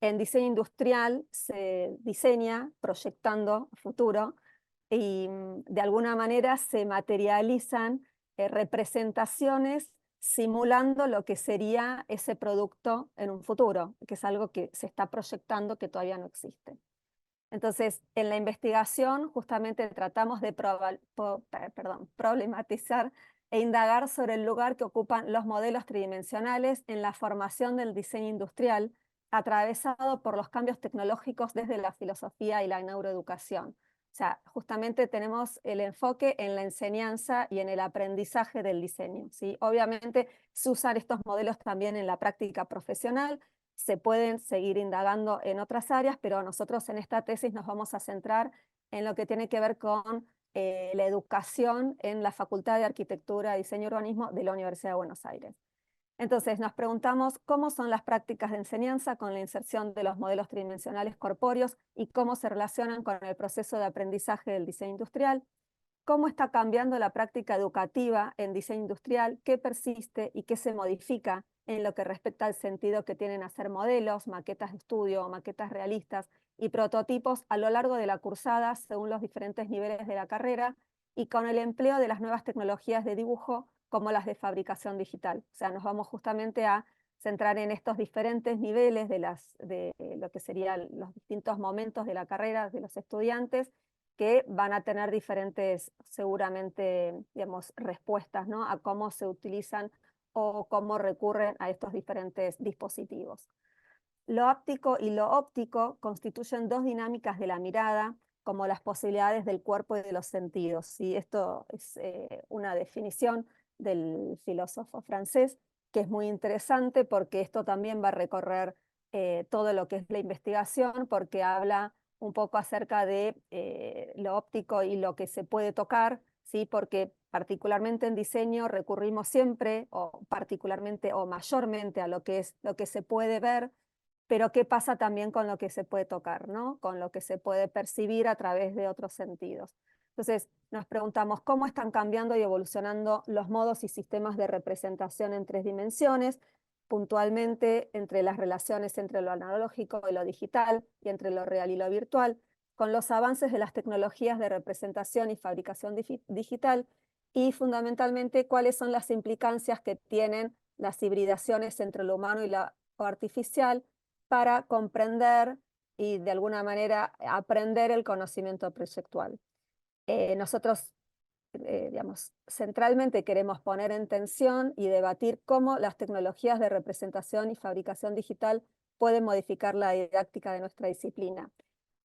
en diseño industrial se diseña proyectando futuro y de alguna manera se materializan representaciones simulando lo que sería ese producto en un futuro, que es algo que se está proyectando que todavía no existe. Entonces, en la investigación justamente tratamos de problematizar e indagar sobre el lugar que ocupan los modelos tridimensionales en la formación del diseño industrial, atravesado por los cambios tecnológicos desde la filosofía y la neuroeducación. O sea, justamente tenemos el enfoque en la enseñanza y en el aprendizaje del diseño, ¿sí? Obviamente se usan estos modelos también en la práctica profesional, se pueden seguir indagando en otras áreas, pero nosotros en esta tesis nos vamos a centrar en lo que tiene que ver con la educación en la Facultad de Arquitectura, Diseño y Urbanismo de la Universidad de Buenos Aires. Entonces nos preguntamos cómo son las prácticas de enseñanza con la inserción de los modelos tridimensionales corpóreos y cómo se relacionan con el proceso de aprendizaje del diseño industrial, cómo está cambiando la práctica educativa en diseño industrial, qué persiste y qué se modifica en lo que respecta al sentido que tienen hacer modelos, maquetas de estudio, maquetas realistas y prototipos a lo largo de la cursada según los diferentes niveles de la carrera y con el empleo de las nuevas tecnologías de dibujo como las de fabricación digital. O sea, nos vamos justamente a centrar en estos diferentes niveles de lo que serían los distintos momentos de la carrera de los estudiantes, que van a tener diferentes, seguramente, digamos, respuestas, ¿no?, a cómo se utilizan o cómo recurren a estos diferentes dispositivos. Lo áptico y lo óptico constituyen dos dinámicas de la mirada, como las posibilidades del cuerpo y de los sentidos. Y esto es una definición del filósofo francés, que es muy interesante porque esto también va a recorrer todo lo que es la investigación, porque habla un poco acerca de lo óptico y lo que se puede tocar, ¿sí? Porque particularmente en diseño recurrimos siempre, o particularmente o mayormente, a lo que se puede ver, pero ¿qué pasa también con lo que se puede tocar, ¿no?, con lo que se puede percibir a través de otros sentidos? Entonces nos preguntamos cómo están cambiando y evolucionando los modos y sistemas de representación en 3 dimensiones, puntualmente entre las relaciones entre lo analógico y lo digital, y entre lo real y lo virtual, con los avances de las tecnologías de representación y fabricación digital, y fundamentalmente cuáles son las implicancias que tienen las hibridaciones entre lo humano y lo artificial para comprender y de alguna manera aprender el conocimiento proyectual. Nosotros, digamos, centralmente queremos poner en tensión y debatir cómo las tecnologías de representación y fabricación digital pueden modificar la didáctica de nuestra disciplina.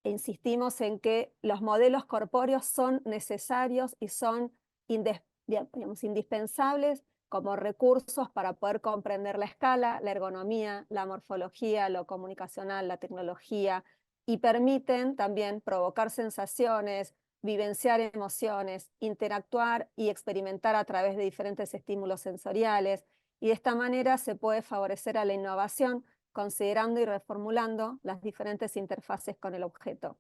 E insistimos en que los modelos corpóreos son necesarios y son indispensables como recursos para poder comprender la escala, la ergonomía, la morfología, lo comunicacional, la tecnología, y permiten también provocar sensaciones, vivenciar emociones, interactuar y experimentar a través de diferentes estímulos sensoriales, y de esta manera se puede favorecer a la innovación, considerando y reformulando las diferentes interfaces con el objeto.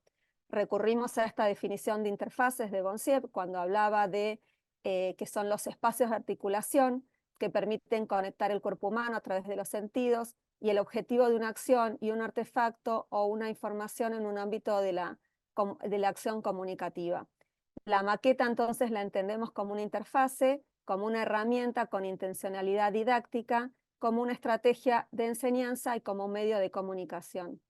Recurrimos a esta definición de interfaces de Boncier cuando hablaba de que son los espacios de articulación que permiten conectar el cuerpo humano a través de los sentidos y el objetivo de una acción y un artefacto o una información en un ámbito de la acción comunicativa. La maqueta entonces la entendemos como una interfase, como una herramienta con intencionalidad didáctica, como una estrategia de enseñanza y como un medio de comunicación.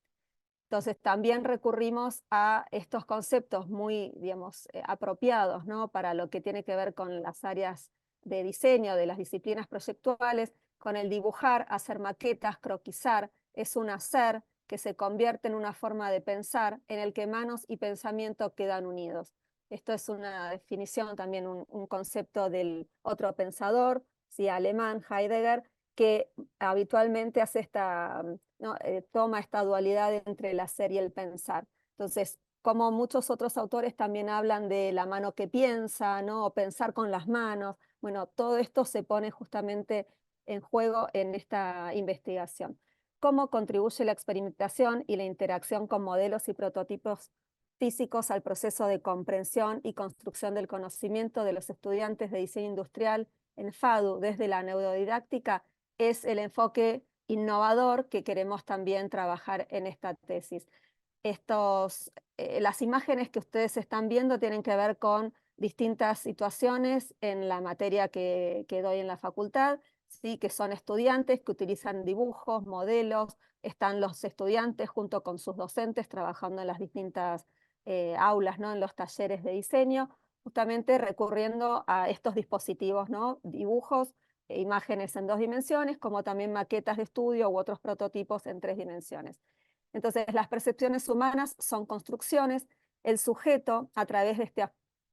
Entonces también recurrimos a estos conceptos muy, digamos, apropiados, ¿no?, para lo que tiene que ver con las áreas de diseño, de las disciplinas proyectuales, con el dibujar, hacer maquetas, croquisar, es un hacer que se convierte en una forma de pensar en el que manos y pensamiento quedan unidos. Esto es una definición, también un concepto del otro pensador, ¿sí?, alemán, Heidegger, que habitualmente hace esta, ¿no?, toma esta dualidad entre el hacer y el pensar. Entonces, como muchos otros autores también hablan de la mano que piensa, ¿no?, o pensar con las manos, bueno, todo esto se pone justamente en juego en esta investigación. Cómo contribuye la experimentación y la interacción con modelos y prototipos físicos al proceso de comprensión y construcción del conocimiento de los estudiantes de diseño industrial en FADU desde la neurodidáctica, es el enfoque innovador que queremos también trabajar en esta tesis. Las imágenes que ustedes están viendo tienen que ver con distintas situaciones en la materia que doy en la facultad, ¿sí? Que son estudiantes que utilizan dibujos, modelos, están los estudiantes junto con sus docentes trabajando en las distintas aulas, ¿no? En los talleres de diseño, justamente recurriendo a estos dispositivos, ¿no? Dibujos, imágenes en 2 dimensiones, como también maquetas de estudio u otros prototipos en 3 dimensiones. Entonces, las percepciones humanas son construcciones, el sujeto, a través de este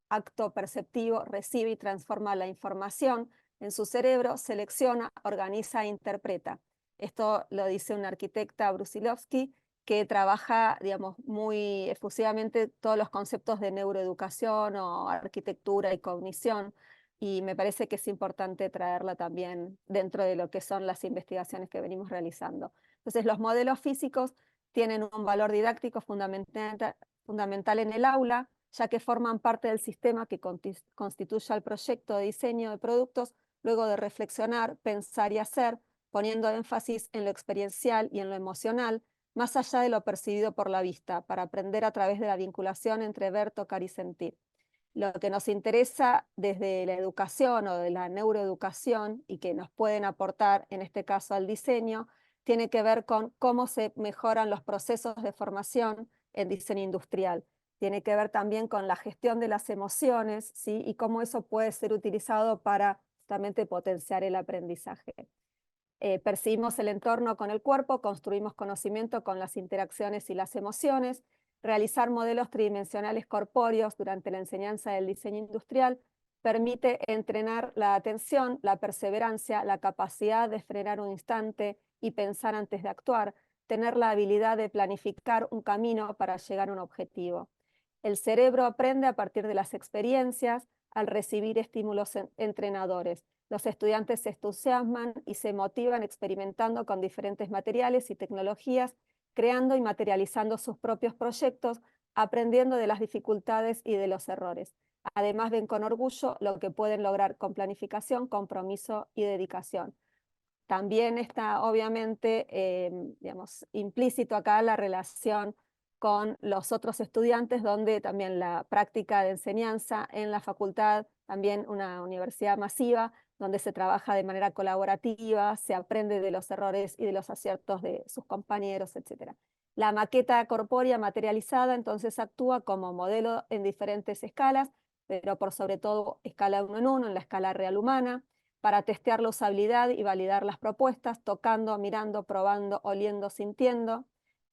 acto perceptivo, recibe y transforma la información en su cerebro, selecciona, organiza e interpreta. Esto lo dice una arquitecta, Brusilovsky, que trabaja, digamos, muy efusivamente todos los conceptos de neuroeducación o arquitectura y cognición, y me parece que es importante traerla también dentro de lo que son las investigaciones que venimos realizando. Entonces, los modelos físicos tienen un valor didáctico fundamental en el aula, ya que forman parte del sistema que constituye el proyecto de diseño de productos, luego de reflexionar, pensar y hacer, poniendo énfasis en lo experiencial y en lo emocional, más allá de lo percibido por la vista, para aprender a través de la vinculación entre ver, tocar y sentir. Lo que nos interesa desde la educación o de la neuroeducación y que nos pueden aportar, en este caso al diseño, tiene que ver con cómo se mejoran los procesos de formación en diseño industrial. Tiene que ver también con la gestión de las emociones, ¿sí? Y cómo eso puede ser utilizado para justamente potenciar el aprendizaje. Percibimos el entorno con el cuerpo, construimos conocimiento con las interacciones y las emociones. Realizar modelos tridimensionales corpóreos durante la enseñanza del diseño industrial permite entrenar la atención, la perseverancia, la capacidad de frenar un instante y pensar antes de actuar, tener la habilidad de planificar un camino para llegar a un objetivo. El cerebro aprende a partir de las experiencias al recibir estímulos entrenadores. Los estudiantes se entusiasman y se motivan experimentando con diferentes materiales y tecnologías, creando y materializando sus propios proyectos, aprendiendo de las dificultades y de los errores. Además, ven con orgullo lo que pueden lograr con planificación, compromiso y dedicación. También está obviamente, digamos, implícito acá la relación con los otros estudiantes, donde también la práctica de enseñanza en la facultad, también una universidad masiva, donde se trabaja de manera colaborativa, se aprende de los errores y de los aciertos de sus compañeros, etc. La maqueta corpórea materializada entonces actúa como modelo en diferentes escalas, pero por sobre todo escala 1 en 1, en la escala real humana, para testear la usabilidad y validar las propuestas, tocando, mirando, probando, oliendo, sintiendo,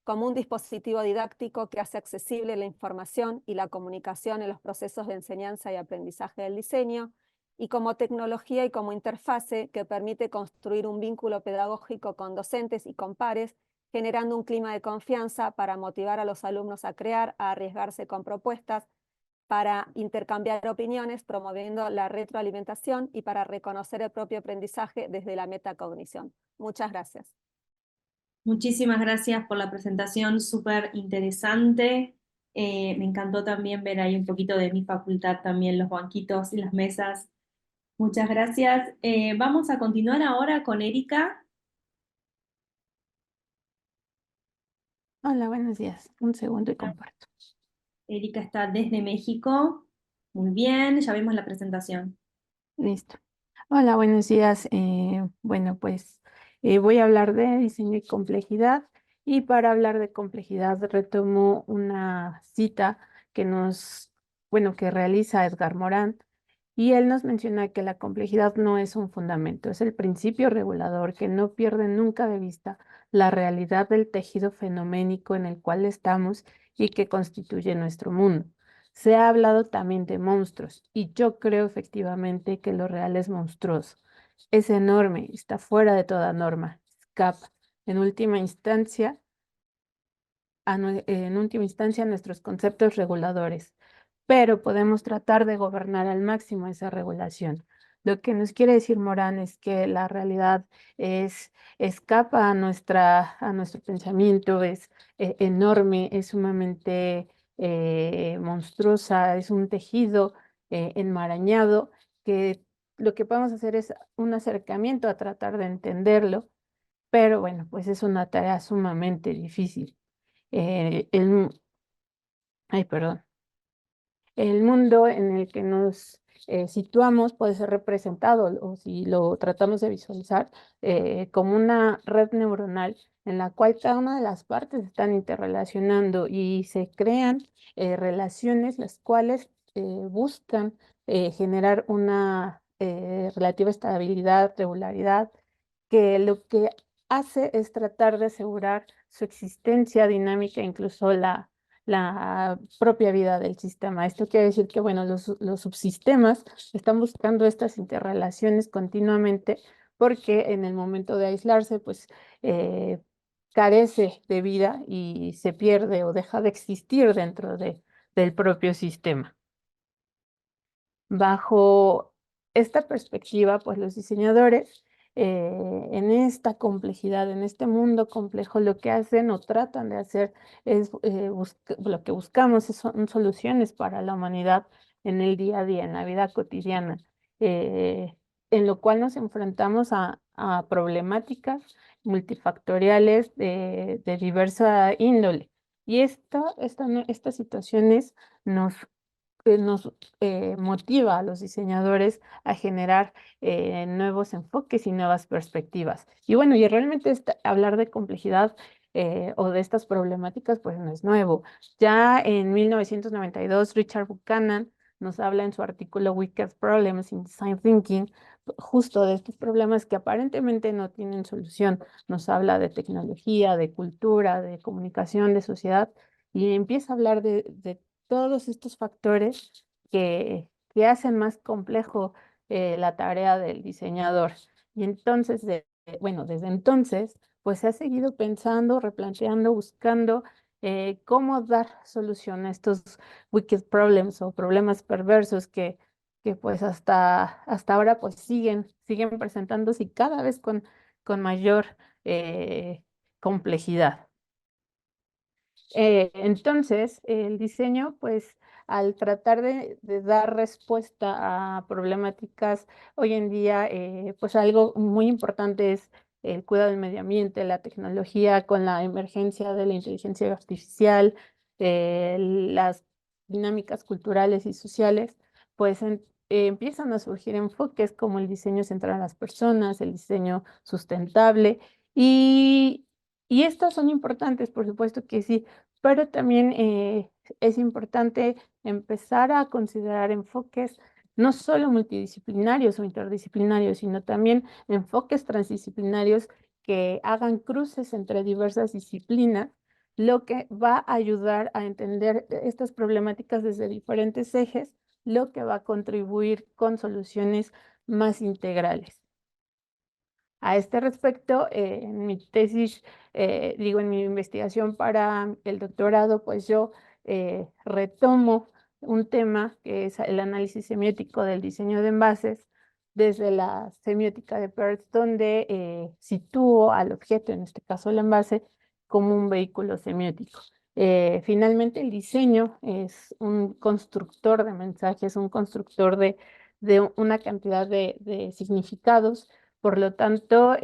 como un dispositivo didáctico que hace accesible la información y la comunicación en los procesos de enseñanza y aprendizaje del diseño, y como tecnología y como interfase que permite construir un vínculo pedagógico con docentes y con pares, generando un clima de confianza para motivar a los alumnos a crear, a arriesgarse con propuestas, para intercambiar opiniones, promoviendo la retroalimentación y para reconocer el propio aprendizaje desde la metacognición. Muchas gracias. Muchísimas gracias por la presentación, súper interesante. Me encantó también ver ahí un poquito de mi facultad, también los banquitos y las mesas. Muchas gracias. Vamos a continuar ahora con Erika. Hola, buenos días. Un segundo y comparto. Erika está desde México. Muy bien, ya vemos la presentación. Listo. Hola, buenos días. Bueno, pues voy a hablar de diseño y complejidad. Y para hablar de complejidad retomo una cita que que realiza Edgar Morin. Y él nos menciona que la complejidad no es un fundamento, es el principio regulador que no pierde nunca de vista la realidad del tejido fenoménico en el cual estamos y que constituye nuestro mundo. Se ha hablado también de monstruos y yo creo efectivamente que lo real es monstruoso. Es enorme, está fuera de toda norma, escapa. En última instancia, a nuestros conceptos reguladores, pero podemos tratar de gobernar al máximo esa regulación. Lo que nos quiere decir Morán es que la realidad escapa a nuestro pensamiento, es enorme, es sumamente monstruosa, es un tejido enmarañado que lo que podemos hacer es un acercamiento a tratar de entenderlo, pero bueno, pues es una tarea sumamente difícil. Perdón. El mundo en el que nos situamos puede ser representado o si lo tratamos de visualizar como una red neuronal en la cual cada una de las partes están interrelacionando y se crean relaciones las cuales buscan generar una relativa estabilidad, regularidad, que lo que hace es tratar de asegurar su existencia dinámica, incluso la propia vida del sistema. Esto quiere decir que, bueno, los subsistemas están buscando estas interrelaciones continuamente porque en el momento de aislarse, pues carece de vida y se pierde o deja de existir dentro del propio sistema. Bajo esta perspectiva, pues los diseñadores en esta complejidad, en este mundo complejo, lo que hacen o tratan de hacer es, lo que buscamos son soluciones para la humanidad en el día a día, en la vida cotidiana, en lo cual nos enfrentamos a problemáticas multifactoriales de diversa índole. Y estas situaciones nos motiva a los diseñadores a generar nuevos enfoques y nuevas perspectivas. Y bueno, y realmente hablar de complejidad o de estas problemáticas, pues no es nuevo. Ya en 1992, Richard Buchanan nos habla en su artículo Wicked Problems in Design Thinking, justo de estos problemas que aparentemente no tienen solución. Nos habla de tecnología, de cultura, de comunicación, de sociedad, y empieza a hablar de todos estos factores que hacen más complejo la tarea del diseñador. Y entonces, bueno, desde entonces, pues se ha seguido pensando, replanteando, buscando cómo dar solución a estos wicked problems o problemas perversos que pues hasta ahora pues siguen presentándose y cada vez con mayor complejidad. Entonces, el diseño, pues, al tratar de dar respuesta a problemáticas hoy en día, pues algo muy importante es el cuidado del medio ambiente, la tecnología con la emergencia de la inteligencia artificial, las dinámicas culturales y sociales, pues empiezan a surgir enfoques como el diseño centrado en las personas, el diseño sustentable y estas son importantes, por supuesto que sí, pero también es importante empezar a considerar enfoques no solo multidisciplinarios o interdisciplinarios, sino también enfoques transdisciplinarios que hagan cruces entre diversas disciplinas, lo que va a ayudar a entender estas problemáticas desde diferentes ejes, lo que va a contribuir con soluciones más integrales. A este respecto, en mi tesis, en mi investigación para el doctorado, pues yo retomo un tema que es el análisis semiótico del diseño de envases desde la semiótica de Peirce, donde sitúo al objeto, en este caso el envase, como un vehículo semiótico. Finalmente, el diseño es un constructor de mensajes, un constructor de una cantidad de significados. Por lo tanto,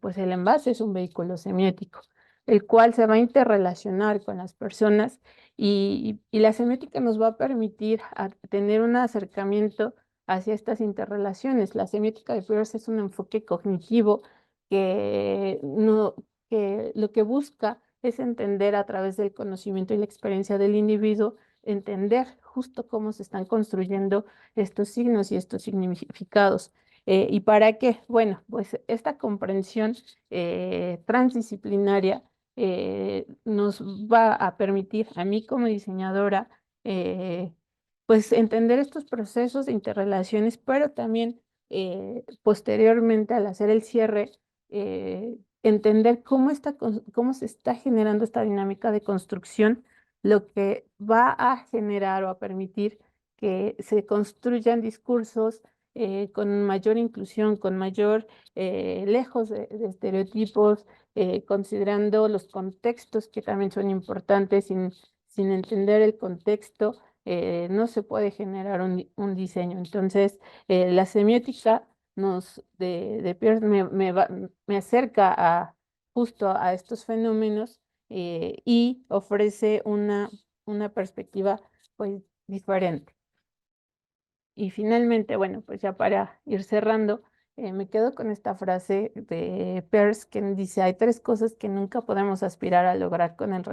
pues el envase es un vehículo semiótico, el cual se va a interrelacionar con las personas y la semiótica nos va a permitir tener un acercamiento hacia estas interrelaciones. La semiótica de Peirce es un enfoque cognitivo que, no, que lo que busca es entender a través del conocimiento y la experiencia del individuo, entender justo cómo se están construyendo estos signos y estos significados. ¿Y para qué? Bueno, pues esta comprensión transdisciplinaria nos va a permitir a mí como diseñadora pues entender estos procesos de interrelaciones, pero también posteriormente al hacer el cierre, entender cómo se está generando esta dinámica de construcción, lo que va a generar o a permitir que se construyan discursos con mayor inclusión, con mayor lejos de estereotipos, considerando los contextos que también son importantes. Sin entender el contexto, no se puede generar un diseño. Entonces, la semiótica de Peirce me acerca justo a estos fenómenos y ofrece una perspectiva pues diferente. Y finalmente, bueno, pues ya para ir cerrando, me quedo con esta frase de Peirce que dice, hay 3 cosas que nunca podemos aspirar a lograr con el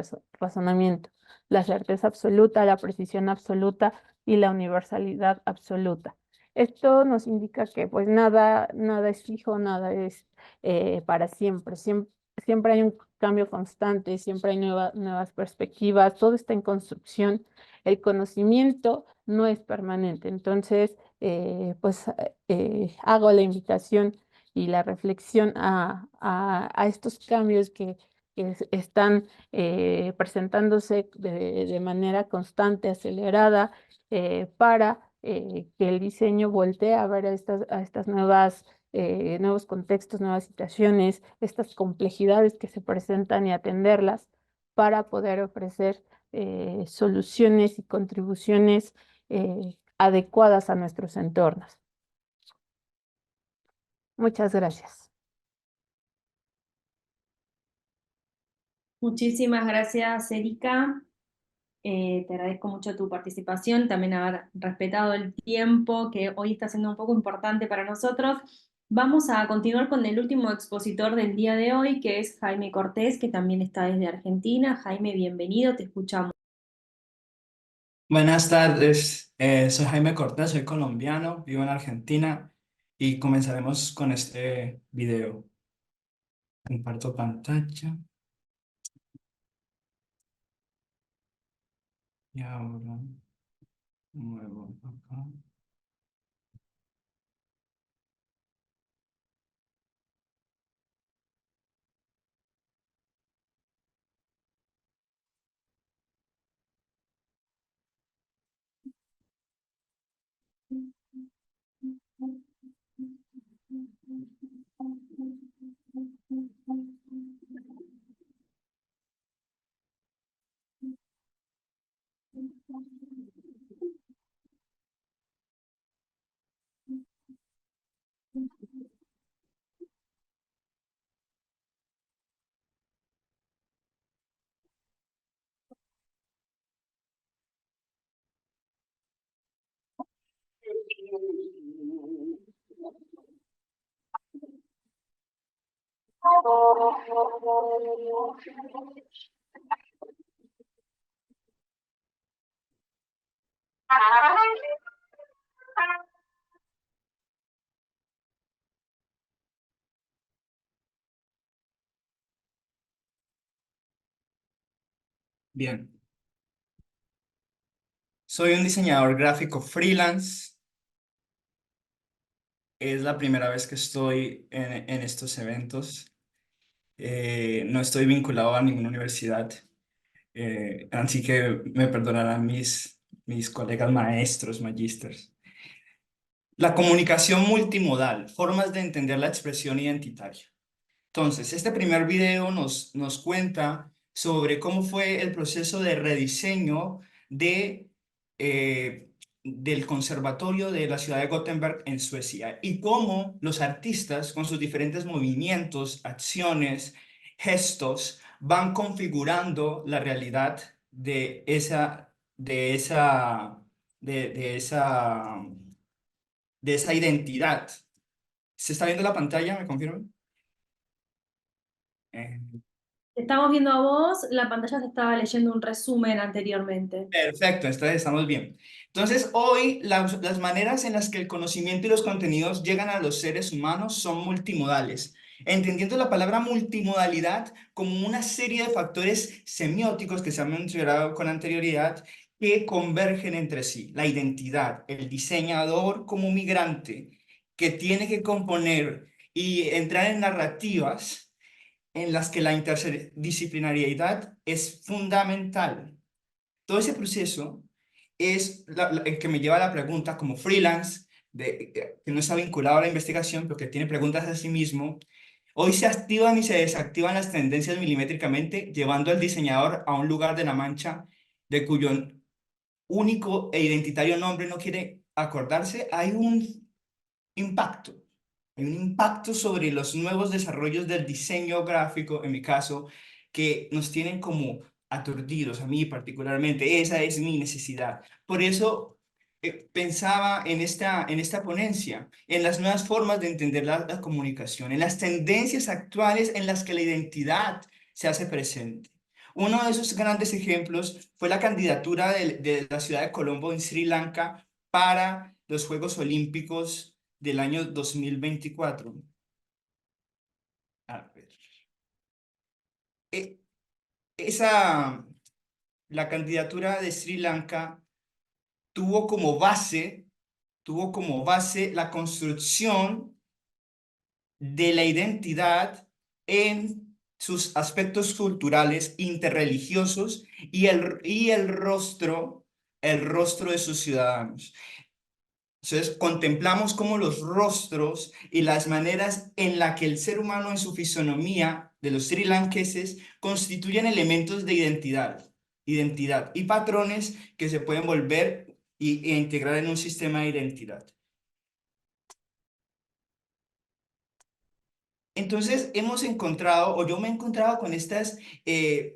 razonamiento: la certeza absoluta, la precisión absoluta y la universalidad absoluta. Esto nos indica que pues nada es fijo, nada es para siempre. Siempre hay un cambio constante, siempre hay nuevas perspectivas, todo está en construcción. El conocimiento no es permanente. Entonces, hago la invitación y la reflexión a estos cambios que están presentándose de manera constante, acelerada, para que el diseño voltee a ver a estas nuevos contextos, nuevas situaciones, estas complejidades que se presentan y atenderlas para poder ofrecer soluciones y contribuciones adecuadas a nuestros entornos. Muchas gracias. Muchísimas gracias, Erika. Te agradezco mucho tu participación, también haber respetado el tiempo que hoy está siendo un poco importante para nosotros. Vamos a continuar con el último expositor del día de hoy, que es Jaime Cortés, que también está desde Argentina. Jaime, bienvenido, te escuchamos. Buenas tardes, soy Jaime Cortés, soy colombiano, vivo en Argentina y comenzaremos con este video. Comparto pantalla. Y ahora muevo acá. Bien, soy un diseñador gráfico freelance. Es la primera vez que estoy en estos eventos. No estoy vinculado a ninguna universidad, así que me perdonarán mis colegas maestros, magísters. La comunicación multimodal, formas de entender la expresión identitaria. Entonces, este primer video nos cuenta sobre cómo fue el proceso de rediseño del conservatorio de la ciudad de Gothenburg en Suecia y cómo los artistas con sus diferentes movimientos, acciones, gestos van configurando la realidad de esa identidad. ¿Se está viendo la pantalla? ¿Me confirman? Te estamos viendo a vos, la pantalla te estaba leyendo un resumen anteriormente. Perfecto, estamos bien. Entonces, hoy las maneras en las que el conocimiento y los contenidos llegan a los seres humanos son multimodales, entendiendo la palabra multimodalidad como una serie de factores semióticos que se han mencionado con anterioridad que convergen entre sí. La identidad, el diseñador como migrante que tiene que componer y entrar en narrativas en las que la interdisciplinariedad es fundamental. Todo ese proceso es el que me lleva a la pregunta como freelance, que no está vinculado a la investigación, pero que tiene preguntas a sí mismo. Hoy se activan y se desactivan las tendencias milimétricamente, llevando al diseñador a un lugar de la mancha de cuyo único e identitario nombre no quiere acordarse. Hay un impacto. Hay un impacto sobre los nuevos desarrollos del diseño gráfico, en mi caso, que nos tienen como aturdidos, a mí particularmente. Esa es mi necesidad. Por eso pensaba en esta ponencia, en las nuevas formas de entender la comunicación, en las tendencias actuales en las que la identidad se hace presente. Uno de esos grandes ejemplos fue la candidatura de la ciudad de Colombo en Sri Lanka para los Juegos Olímpicos del año 2024. A ver. La candidatura de Sri Lanka tuvo como base la construcción de la identidad en sus aspectos culturales, interreligiosos y el rostro de sus ciudadanos. Entonces, contemplamos cómo los rostros y las maneras en la que el ser humano en su fisonomía de los srilankeses constituyen elementos de identidad y patrones que se pueden volver e integrar en un sistema de identidad. Entonces hemos encontrado, o yo me he encontrado con estas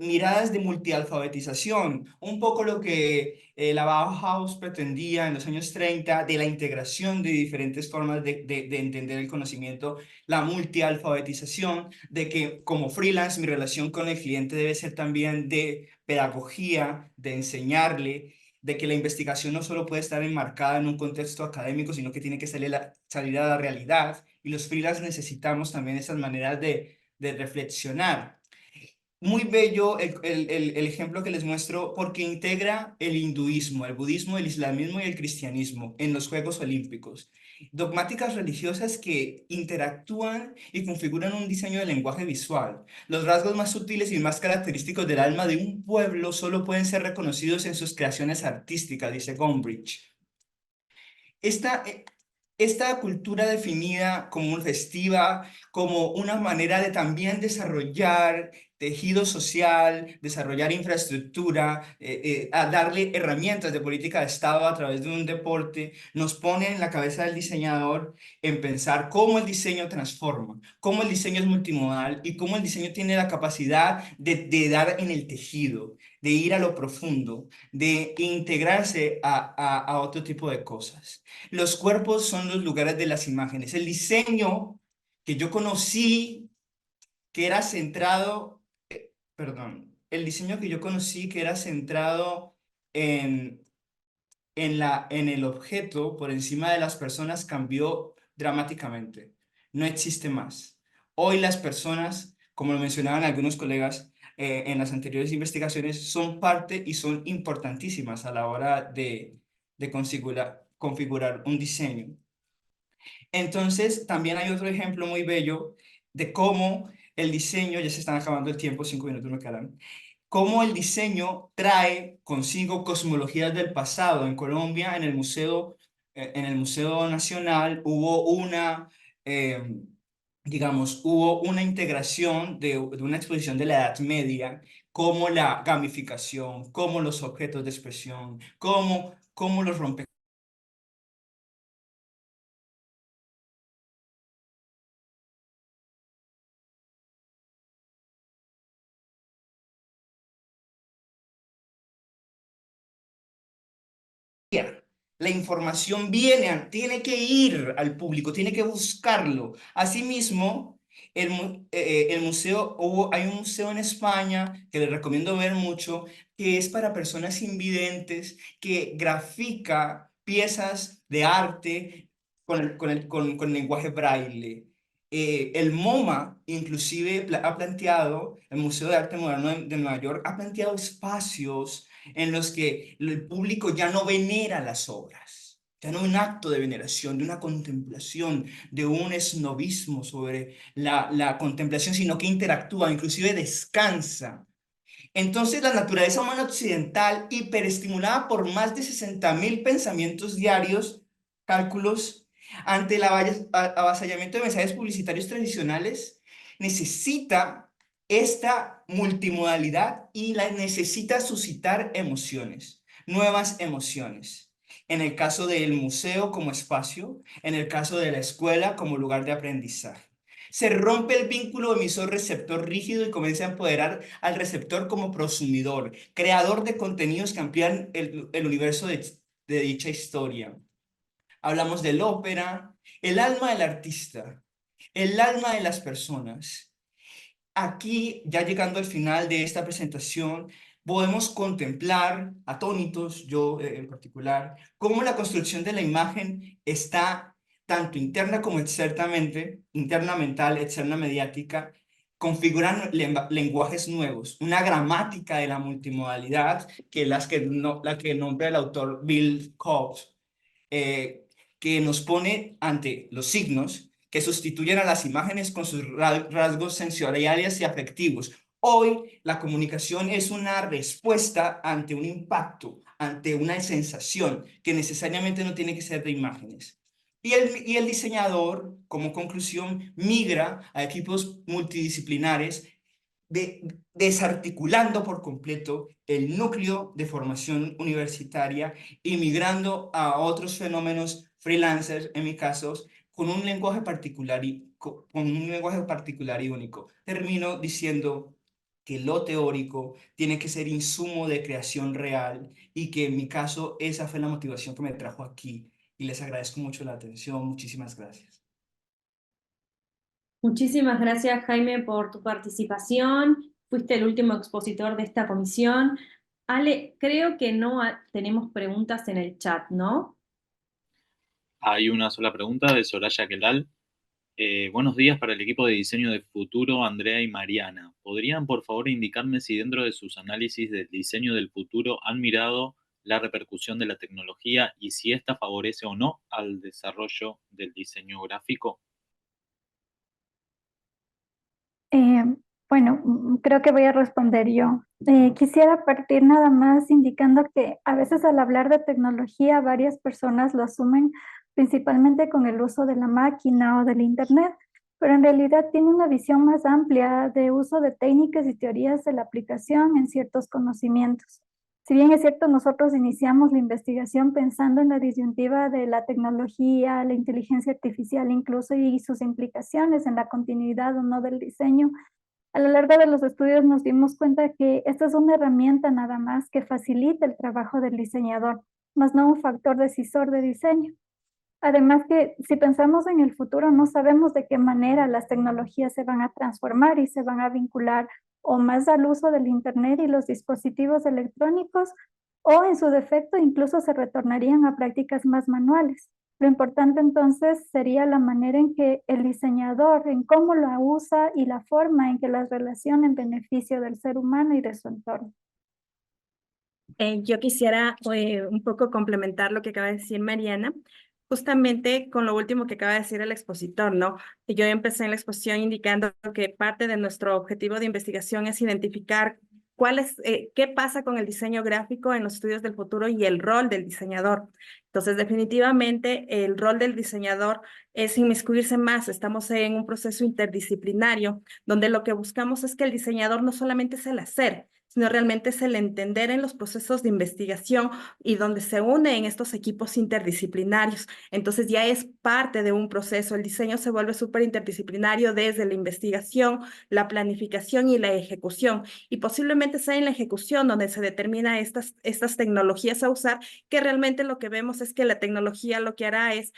miradas de multialfabetización, un poco lo que la Bauhaus pretendía en los años 30, de la integración de diferentes formas de entender el conocimiento, la multialfabetización, de que como freelance mi relación con el cliente debe ser también de pedagogía, de enseñarle, de que la investigación no solo puede estar enmarcada en un contexto académico, sino que tiene que salir a la realidad. Y los freelance necesitamos también esas maneras de reflexionar. Muy bello el ejemplo que les muestro porque integra el hinduismo, el budismo, el islamismo y el cristianismo en los Juegos Olímpicos. Dogmáticas religiosas que interactúan y configuran un diseño de lenguaje visual. Los rasgos más sutiles y más característicos del alma de un pueblo solo pueden ser reconocidos en sus creaciones artísticas, dice Gombrich. Esta cultura definida como festiva, como una manera de también desarrollar tejido social, desarrollar infraestructura, a darle herramientas de política de Estado a través de un deporte, nos pone en la cabeza del diseñador en pensar cómo el diseño transforma, cómo el diseño es multimodal y cómo el diseño tiene la capacidad de dar en el tejido, de ir a lo profundo, de integrarse a otro tipo de cosas. Los cuerpos son los lugares de las imágenes. El diseño que yo conocí que era centrado, en el objeto por encima de las personas cambió dramáticamente. No existe más. Hoy las personas, como lo mencionaban algunos colegas en las anteriores investigaciones, son parte y son importantísimas a la hora de configurar un diseño. Entonces, también hay otro ejemplo muy bello de cómo el diseño, ya se están acabando el tiempo, 5 minutos me quedan, cómo el diseño trae consigo cosmologías del pasado. En Colombia, en el Museo Nacional, hubo una integración de una exposición de la Edad Media, como la gamificación, como los objetos de expresión, como los rompecabezas. La información tiene que ir al público, tiene que buscarlo. Asimismo, hay un museo en España que les recomiendo ver mucho, que es para personas invidentes, que grafica piezas de arte con lenguaje braille. El MoMA, inclusive, el Museo de Arte Moderno de Nueva York, ha planteado espacios en los que el público ya no venera las obras, ya no un acto de veneración, de una contemplación, de un esnobismo sobre la contemplación, sino que interactúa, inclusive descansa. Entonces la naturaleza humana occidental, hiperestimulada por más de 60.000 pensamientos diarios, cálculos, ante el avasallamiento de mensajes publicitarios tradicionales, necesita esta multimodalidad y la necesita suscitar emociones, nuevas emociones. En el caso del museo como espacio, en el caso de la escuela como lugar de aprendizaje. Se rompe el vínculo emisor-receptor rígido y comienza a empoderar al receptor como prosumidor, creador de contenidos que amplían el universo de de dicha historia. Hablamos del ópera, el alma del artista, el alma de las personas. Aquí, ya llegando al final de esta presentación, podemos contemplar, atónitos, yo en particular, cómo la construcción de la imagen está tanto interna como externamente, interna mental, externa mediática, configuran lenguajes nuevos, una gramática de la multimodalidad la que nombra el autor Bill Cobb, que nos pone ante los signos que sustituyen a las imágenes con sus rasgos sensoriales y afectivos. Hoy la comunicación es una respuesta ante un impacto, ante una sensación que necesariamente no tiene que ser de imágenes. Y el diseñador, como conclusión, migra a equipos multidisciplinares desarticulando por completo el núcleo de formación universitaria y migrando a otros fenómenos freelancers, en mi caso, con un lenguaje particular y único. Termino diciendo que lo teórico tiene que ser insumo de creación real y que en mi caso esa fue la motivación que me trajo aquí. Y les agradezco mucho la atención. Muchísimas gracias. Muchísimas gracias, Jaime, por tu participación. Fuiste el último expositor de esta comisión. Ale, creo que no tenemos preguntas en el chat, ¿no? Hay una sola pregunta de Soraya Quelal. Buenos días para el equipo de diseño de futuro, Andrea y Mariana. ¿Podrían, por favor, indicarme si dentro de sus análisis del diseño del futuro han mirado la repercusión de la tecnología y si ésta favorece o no al desarrollo del diseño gráfico? Bueno, creo que voy a responder yo. Quisiera partir nada más indicando que a veces al hablar de tecnología varias personas lo asumen principalmente con el uso de la máquina o del Internet, pero en realidad tiene una visión más amplia de uso de técnicas y teorías de la aplicación en ciertos conocimientos. Si bien es cierto, nosotros iniciamos la investigación pensando en la disyuntiva de la tecnología, la inteligencia artificial incluso y sus implicaciones en la continuidad o no del diseño, a lo largo de los estudios nos dimos cuenta que esta es una herramienta nada más que facilita el trabajo del diseñador, más no un factor decisor de diseño. Además que si pensamos en el futuro, no sabemos de qué manera las tecnologías se van a transformar y se van a vincular o más al uso del Internet y los dispositivos electrónicos, o en su defecto incluso se retornarían a prácticas más manuales. Lo importante entonces sería la manera en que el diseñador, en cómo la usa y la forma en que las relaciona en beneficio del ser humano y de su entorno. Yo quisiera un poco complementar lo que acaba de decir Mariana, justamente con lo último que acaba de decir el expositor, ¿no? Yo empecé en la exposición indicando que parte de nuestro objetivo de investigación es identificar qué pasa con el diseño gráfico en los estudios del futuro y el rol del diseñador. Entonces, definitivamente, el rol del diseñador es inmiscuirse más. Estamos en un proceso interdisciplinario, donde lo que buscamos es que el diseñador no solamente es el hacer, sino realmente es el entender en los procesos de investigación y donde se unen estos equipos interdisciplinarios. Entonces ya es parte de un proceso. El diseño se vuelve súper interdisciplinario desde la investigación, la planificación y la ejecución. Y posiblemente sea en la ejecución donde se determina estas tecnologías a usar, que realmente lo que vemos es que la tecnología lo que hará es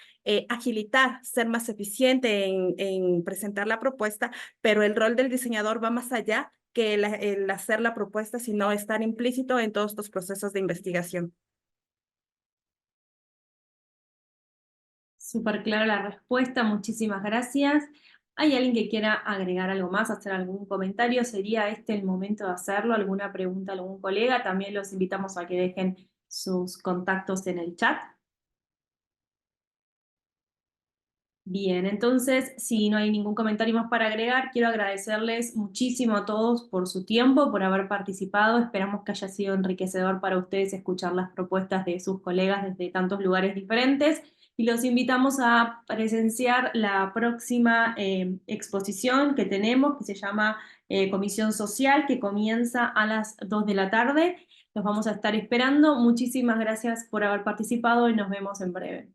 agilitar, ser más eficiente en presentar la propuesta, pero el rol del diseñador va más allá que el hacer la propuesta, sino estar implícito en todos estos procesos de investigación. Súper clara la respuesta, muchísimas gracias. ¿Hay alguien que quiera agregar algo más, hacer algún comentario? ¿Sería este el momento de hacerlo? ¿Alguna pregunta a algún colega? También los invitamos a que dejen sus contactos en el chat. Bien, entonces, si no hay ningún comentario más para agregar, quiero agradecerles muchísimo a todos por su tiempo, por haber participado. Esperamos que haya sido enriquecedor para ustedes escuchar las propuestas de sus colegas desde tantos lugares diferentes. Y los invitamos a presenciar la próxima exposición que tenemos, que se llama Comisión Social, que comienza a las 2 de la tarde. Los vamos a estar esperando. Muchísimas gracias por haber participado y nos vemos en breve.